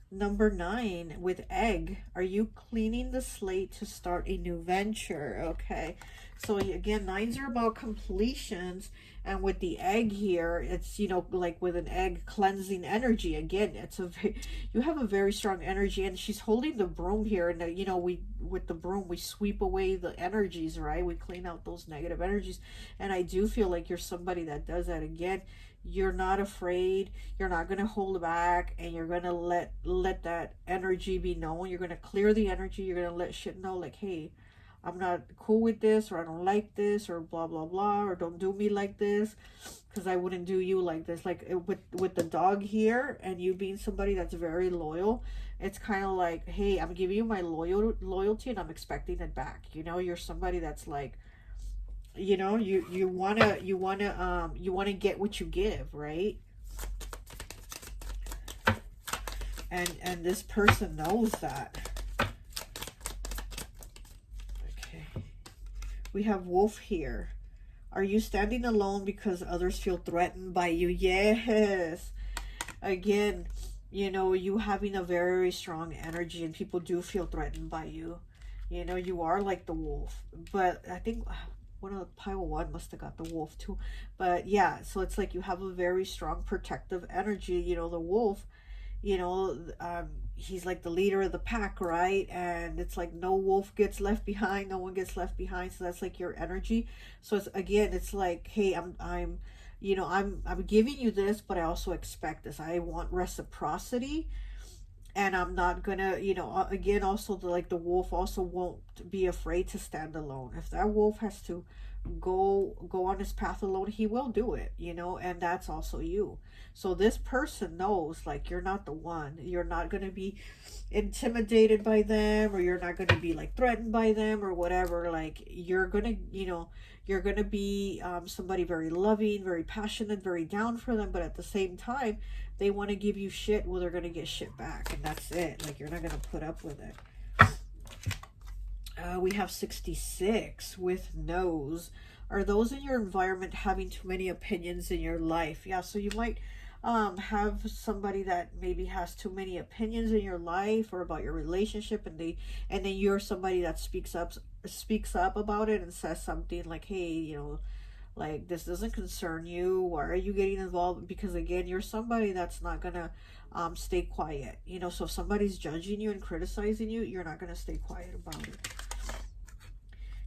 number 9 with egg. Are you cleaning the slate to start a new venture? Okay, so again, 9s are about completions. And with the egg here, it's, you know, like with an egg, cleansing energy. Again, it's you have a very strong energy, and she's holding the broom here. And, you know, with the broom, we sweep away the energies, right? We clean out those negative energies. And I do feel like you're somebody that does that. Again, you're not afraid, you're not going to hold back, and you're going to let that energy be known. You're going to clear the energy. You're going to let shit know, like, hey, I'm not cool with this, or I don't like this, or blah blah blah, or don't do me like this, because I wouldn't do you like this. Like with the dog here, and you being somebody that's very loyal, it's kind of like, hey, I'm giving you my loyalty and I'm expecting it back, you know. You're somebody that's like, you know, you want to get what you give, right? And this person knows that. Okay. We have wolf here. Are you standing alone because others feel threatened by you? Yes. Again, you know, you having a very strong energy and people do feel threatened by you. You know, you are like the wolf. But I think one of the pile one must have got the wolf too. But yeah, so it's like you have a very strong protective energy. You know, the wolf, you know, he's like the leader of the pack, right? And it's like no wolf gets left behind, no one gets left behind. So that's like your energy. So it's again, it's like, hey, I'm you know, I'm giving you this, but I also expect this. I want reciprocity, and I'm not gonna, you know, again, also like the wolf also won't be afraid to stand alone. If that wolf has to go on his path alone, he will do it, you know, and that's also you. So this person knows like you're not the one. You're not going to be intimidated by them, or you're not going to be like threatened by them or whatever. Like you're going to, you know, you're going to be somebody very loving, very passionate, very down for them, but at the same time they want to give you shit, well they're going to get shit back, and that's it. Like you're not going to put up with it. We have 66 with no's. Are those in your environment having too many opinions in your life? Yeah, so you might have somebody that maybe has too many opinions in your life or about your relationship, and then you're somebody that speaks up about it and says something like, hey, you know, like this doesn't concern you. Why are you getting involved? Because again, you're somebody that's not gonna stay quiet. You know, so if somebody's judging you and criticizing you, you're not gonna stay quiet about it.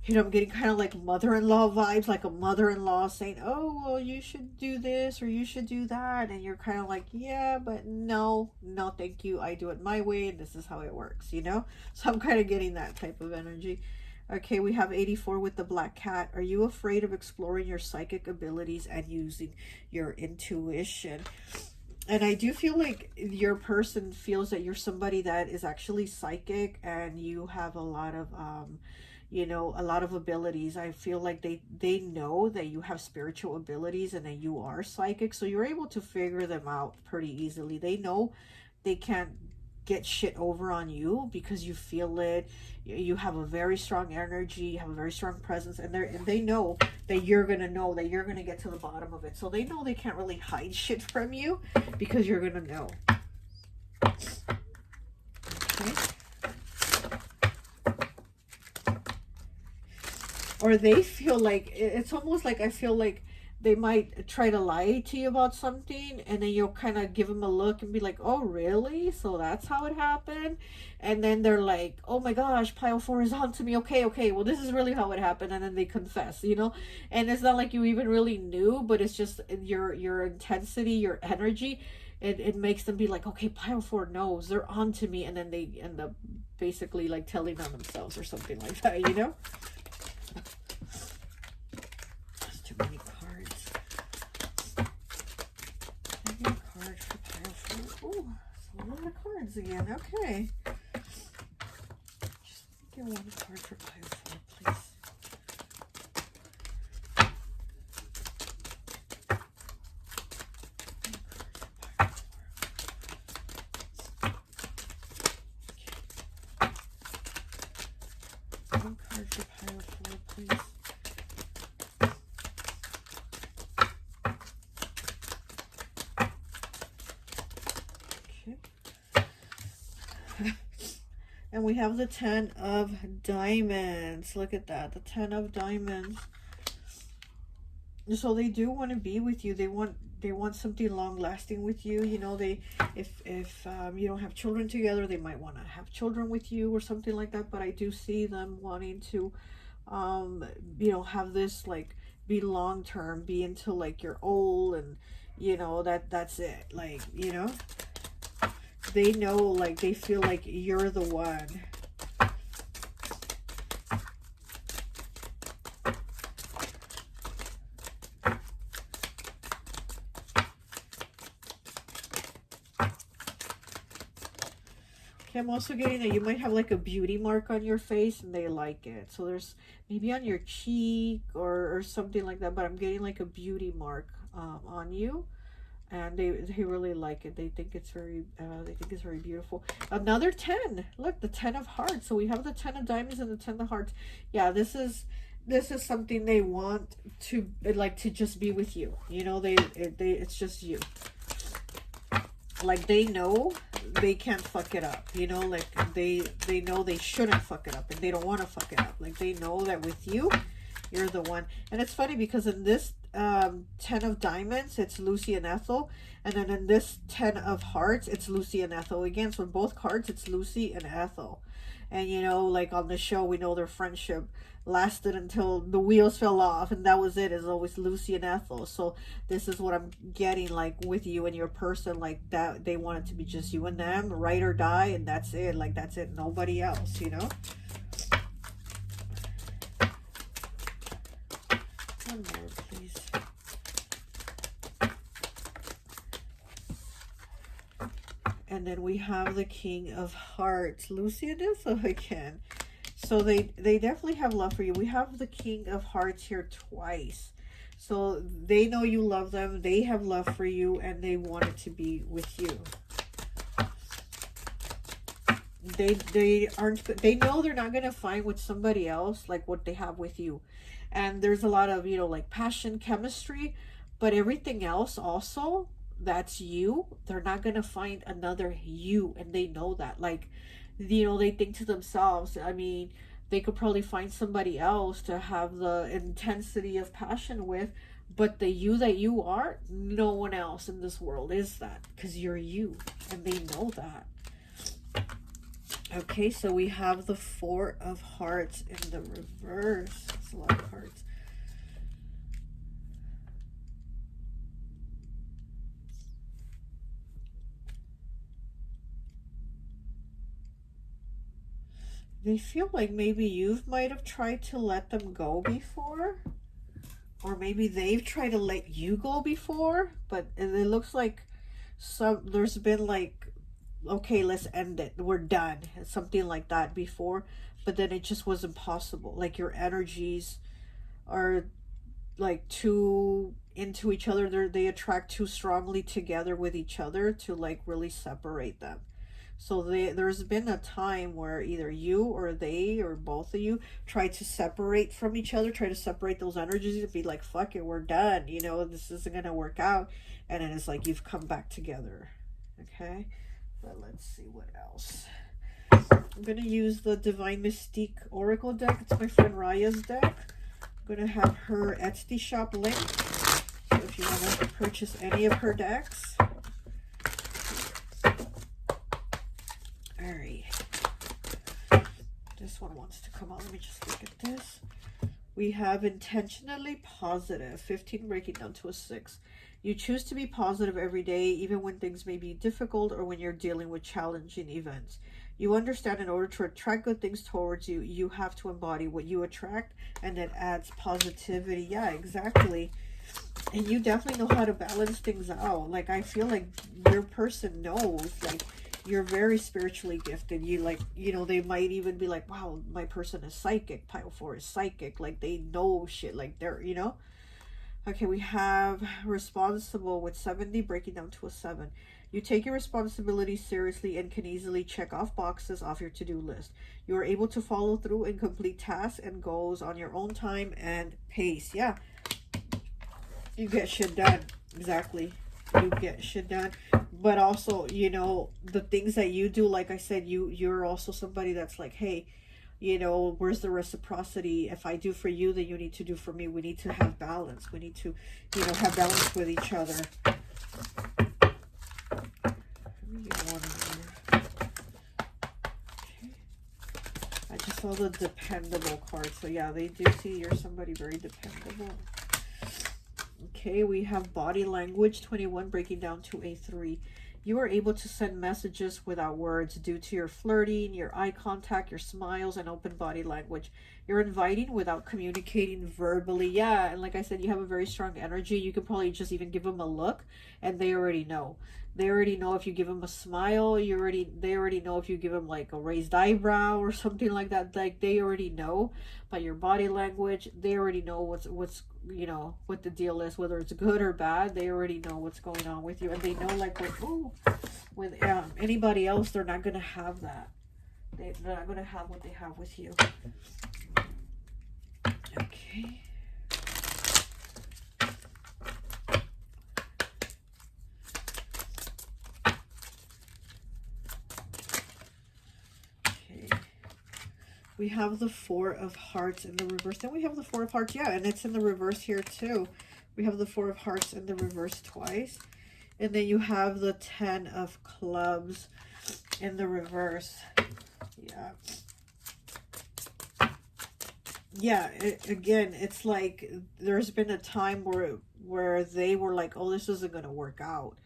You know, I'm getting kind of like mother-in-law vibes, like a mother-in-law saying, oh, well, you should do this or you should do that. And you're kind of like, yeah, but no, thank you. I do it my way and this is how it works, you know? So I'm kind of getting that type of energy. Okay, we have 84 with the black cat. Are you afraid of exploring your psychic abilities and using your intuition? And I do feel like your person feels that you're somebody that is actually psychic, and you have a lot of you know, a lot of abilities. I feel like they know that you have spiritual abilities and that you are psychic, so you're able to figure them out pretty easily. They know they can't get shit over on you because you feel it. You have a very strong energy, you have a very strong presence, and they know that you're gonna get to the bottom of it. So they know they can't really hide shit from you because you're gonna know. Okay. Or they feel like it's almost like, I feel like they might try to lie to you about something, and then you'll kind of give them a look and be like, oh really, so that's how it happened. And then they're like, oh my gosh, pile 4 is on to me. Okay, well this is really how it happened. And then they confess, you know. And it's not like you even really knew, but it's just your intensity, your energy, it makes them be like, okay, pile 4 knows, they're on to me. And then they end up basically like telling on themselves or something like that, you know. That's too many cards. I need a card for pile 4. Ooh, it's a lot of cards again. Okay. Just get one card for pile 4, please. One card for pile 4, please. And we have the 10 of diamonds. Look at that, the 10 of diamonds. So they do want to be with you. They want something long lasting with you. You know, if you don't have children together, they might want to have children with you or something like that. But I do see them wanting to you know, have this like be long term, be until like you're old, and you know, that's it. Like, you know, they know, like they feel like you're the one. Okay, I'm also getting that you might have like a beauty mark on your face and they like it. So there's maybe on your cheek or something like that, but I'm getting like a beauty mark on you. and they really like it. They think it's very beautiful. Another 10. Look, the 10 of hearts. So we have the 10 of diamonds and the 10 of hearts. Yeah, this is something they want to, like, to just be with you. You know, it's just you. Like, they know they can't fuck it up. You know, like they know they shouldn't fuck it up, and they don't want to fuck it up. Like, they know that with you, you're the one. And it's funny because in this 10 of diamonds, it's Lucy and Ethel. And then in this 10 of hearts, it's Lucy and Ethel again. So in both cards, it's Lucy and Ethel. And, you know, like on the show, we know their friendship lasted until the wheels fell off. And that was it. It's always Lucy and Ethel. So this is what I'm getting, like, with you and your person. Like, that they want it to be just you and them, ride or die. And that's it. Like, that's it. Nobody else, you know? One more, please. And then we have the King of Hearts, Lucy and Ethel again. So they definitely have love for you. We have the King of Hearts here twice. So they know you love them. They have love for you, and they want it to be with you. They know they're not gonna find with somebody else like what they have with you. And there's a lot of, you know, like passion, chemistry, but everything else also, that's you. They're not gonna find another you, and they know that. Like, you know, they think to themselves, I mean, they could probably find somebody else to have the intensity of passion with, but the you that you are, no one else in this world is that, because you're you, and they know that. Okay, so we have the Four of Hearts in the reverse. That's a lot of cards. They feel like maybe you might have tried to let them go before, or maybe they've tried to let you go before, but it looks like there's been like, okay, let's end it, we're done, something like that before, but then it just wasn't possible. Like, your energies are like too into each other. They attract too strongly together with each other to like really separate them. So there's been a time where either you or they or both of you try to separate from each other, try to separate those energies and be like, fuck it, we're done, you know, this isn't gonna work out. And then it's like you've come back together. Okay, but let's see what else. I'm gonna use the Divine Mystique Oracle deck. It's my friend Raya's deck. I'm gonna have her Etsy shop link, so if you want to purchase any of her decks. Alright, this one wants to come out. Let me just look at this. We have intentionally positive, 15 breaking down to a 6. You choose to be positive every day, even when things may be difficult or when you're dealing with challenging events. You understand in order to attract good things towards you, you have to embody what you attract, and it adds positivity. Yeah, exactly. And you definitely know how to balance things out. Like, I feel like your person knows, like, you're very spiritually gifted. You, like, you know, they might even be like, wow, my person is psychic. Pile 4 is psychic. Like, they know shit. Like, they're, you know. Okay, we have responsible with 70, breaking down to a 7. You take your responsibility seriously and can easily check off boxes off your to-do list. You are able to follow through and complete tasks and goals on your own time and pace. Yeah, you get shit done. Exactly. You get shit done. But also, you know, the things that you do, like I said, you're also somebody that's like, hey, you know, where's the reciprocity? If I do for you, then you need to do for me. We need to have balance. We need to, you know, have balance with each other. Let me get one more. Okay. I just saw the dependable card. So yeah, they do see you're somebody very dependable. Okay, we have body language, 21, breaking down to a 3. You are able to send messages without words due to your flirting, your eye contact, your smiles, and open body language. You're inviting without communicating verbally. Yeah, and like I said, you have a very strong energy. You can probably just even give them a look, and they already know. They already know if you give them a smile. They already know if you give them like a raised eyebrow or something like that. Like, they already know by your body language. They already know you know, what the deal is, whether it's good or bad. They already know what's going on with you, and they know, like, with anybody else, they're not gonna have that. They're not gonna have what they have with you. Okay. We have the Four of Hearts in the reverse. Then we have the Four of Hearts. Yeah, and it's in the reverse here too. We have the Four of Hearts in the reverse twice. And then you have the Ten of Clubs in the reverse. Yeah. Yeah, again, it's like there's been a time where they were like, oh, this isn't going to work out.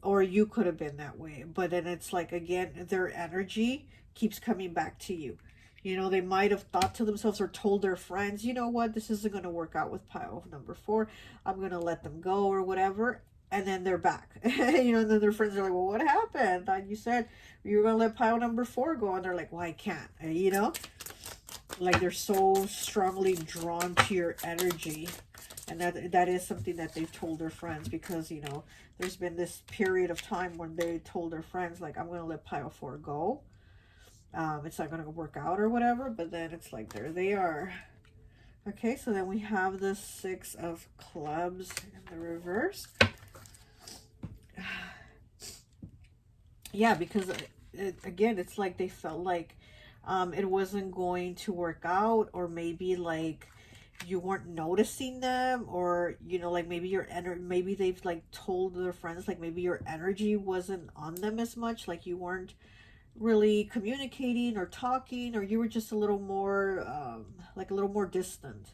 Or you could have been that way. But then it's like, again, their energy keeps coming back to you. You know, they might have thought to themselves or told their friends, you know what, this isn't going to work out with pile number 4. I'm going to let them go or whatever. And then they're back. You know, and then their friends are like, well, what happened? Thought you said you were going to let pile number 4 go. And they're like, well, I can't. You know, like they're so strongly drawn to your energy. And that is something that they've told their friends, because, you know, there's been this period of time when they told their friends, like, I'm going to let pile 4 go. It's not going to work out or whatever, but then it's like, there they are. Okay, so then we have the Six of Clubs in the reverse. Yeah, because again, it's like they felt like it wasn't going to work out, or maybe like you weren't noticing them, or, you know, like maybe your energy, maybe they've like told their friends, like maybe your energy wasn't on them as much, like you weren't really communicating or talking, or you were just a little more like a little more distant,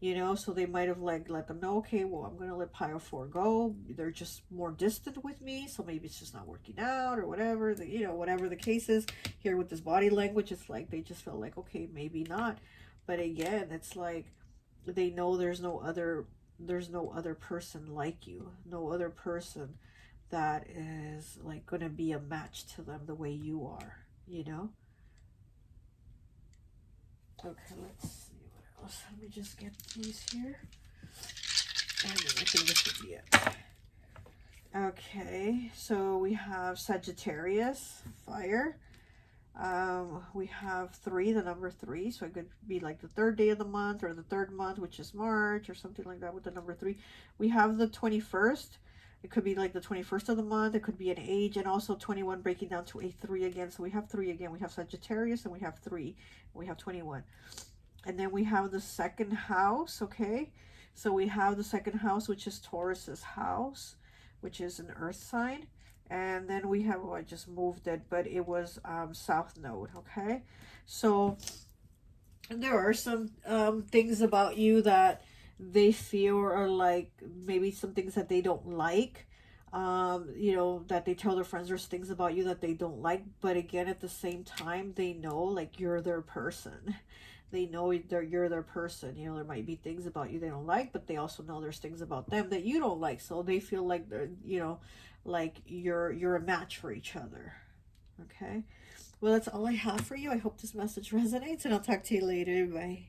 you know. So they might have like let them know, okay, well, I'm gonna let pile 4 go. They're just more distant with me, so maybe it's just not working out or whatever, you know, whatever the case is. Here with this body language, it's like they just felt like, okay, maybe not. But again, it's like they know there's no other person like you, no other person that is like going to be a match to them the way you are, you know. Okay, let's see what else. Let me just get these here, and then I think this would be it. Okay, so we have Sagittarius, fire. We have 3, the number 3, so it could be like the 3rd day of the month, or the 3rd month, which is March, or something like that with the number 3. We have the 21st. It could be like the 21st of the month. It could be an age, and also 21 breaking down to a 3 again. So we have 3 again. We have Sagittarius, and we have 3. And we have 21. And then we have the 2nd house, okay? So we have the 2nd house, which is Taurus's house, which is an earth sign. And then we have, oh, I just moved it, but it was South Node, okay? So there are some things about you that they feel are like maybe some things that they don't like. You know, that they tell their friends there's things about you that they don't like. But again, at the same time, they know like you're their person. They know you're their person. You know, there might be things about you they don't like, but they also know there's things about them that you don't like. So they feel like they're, you know, like you're a match for each other. Okay. Well, that's all I have for you. I hope this message resonates, and I'll talk to you later. Bye.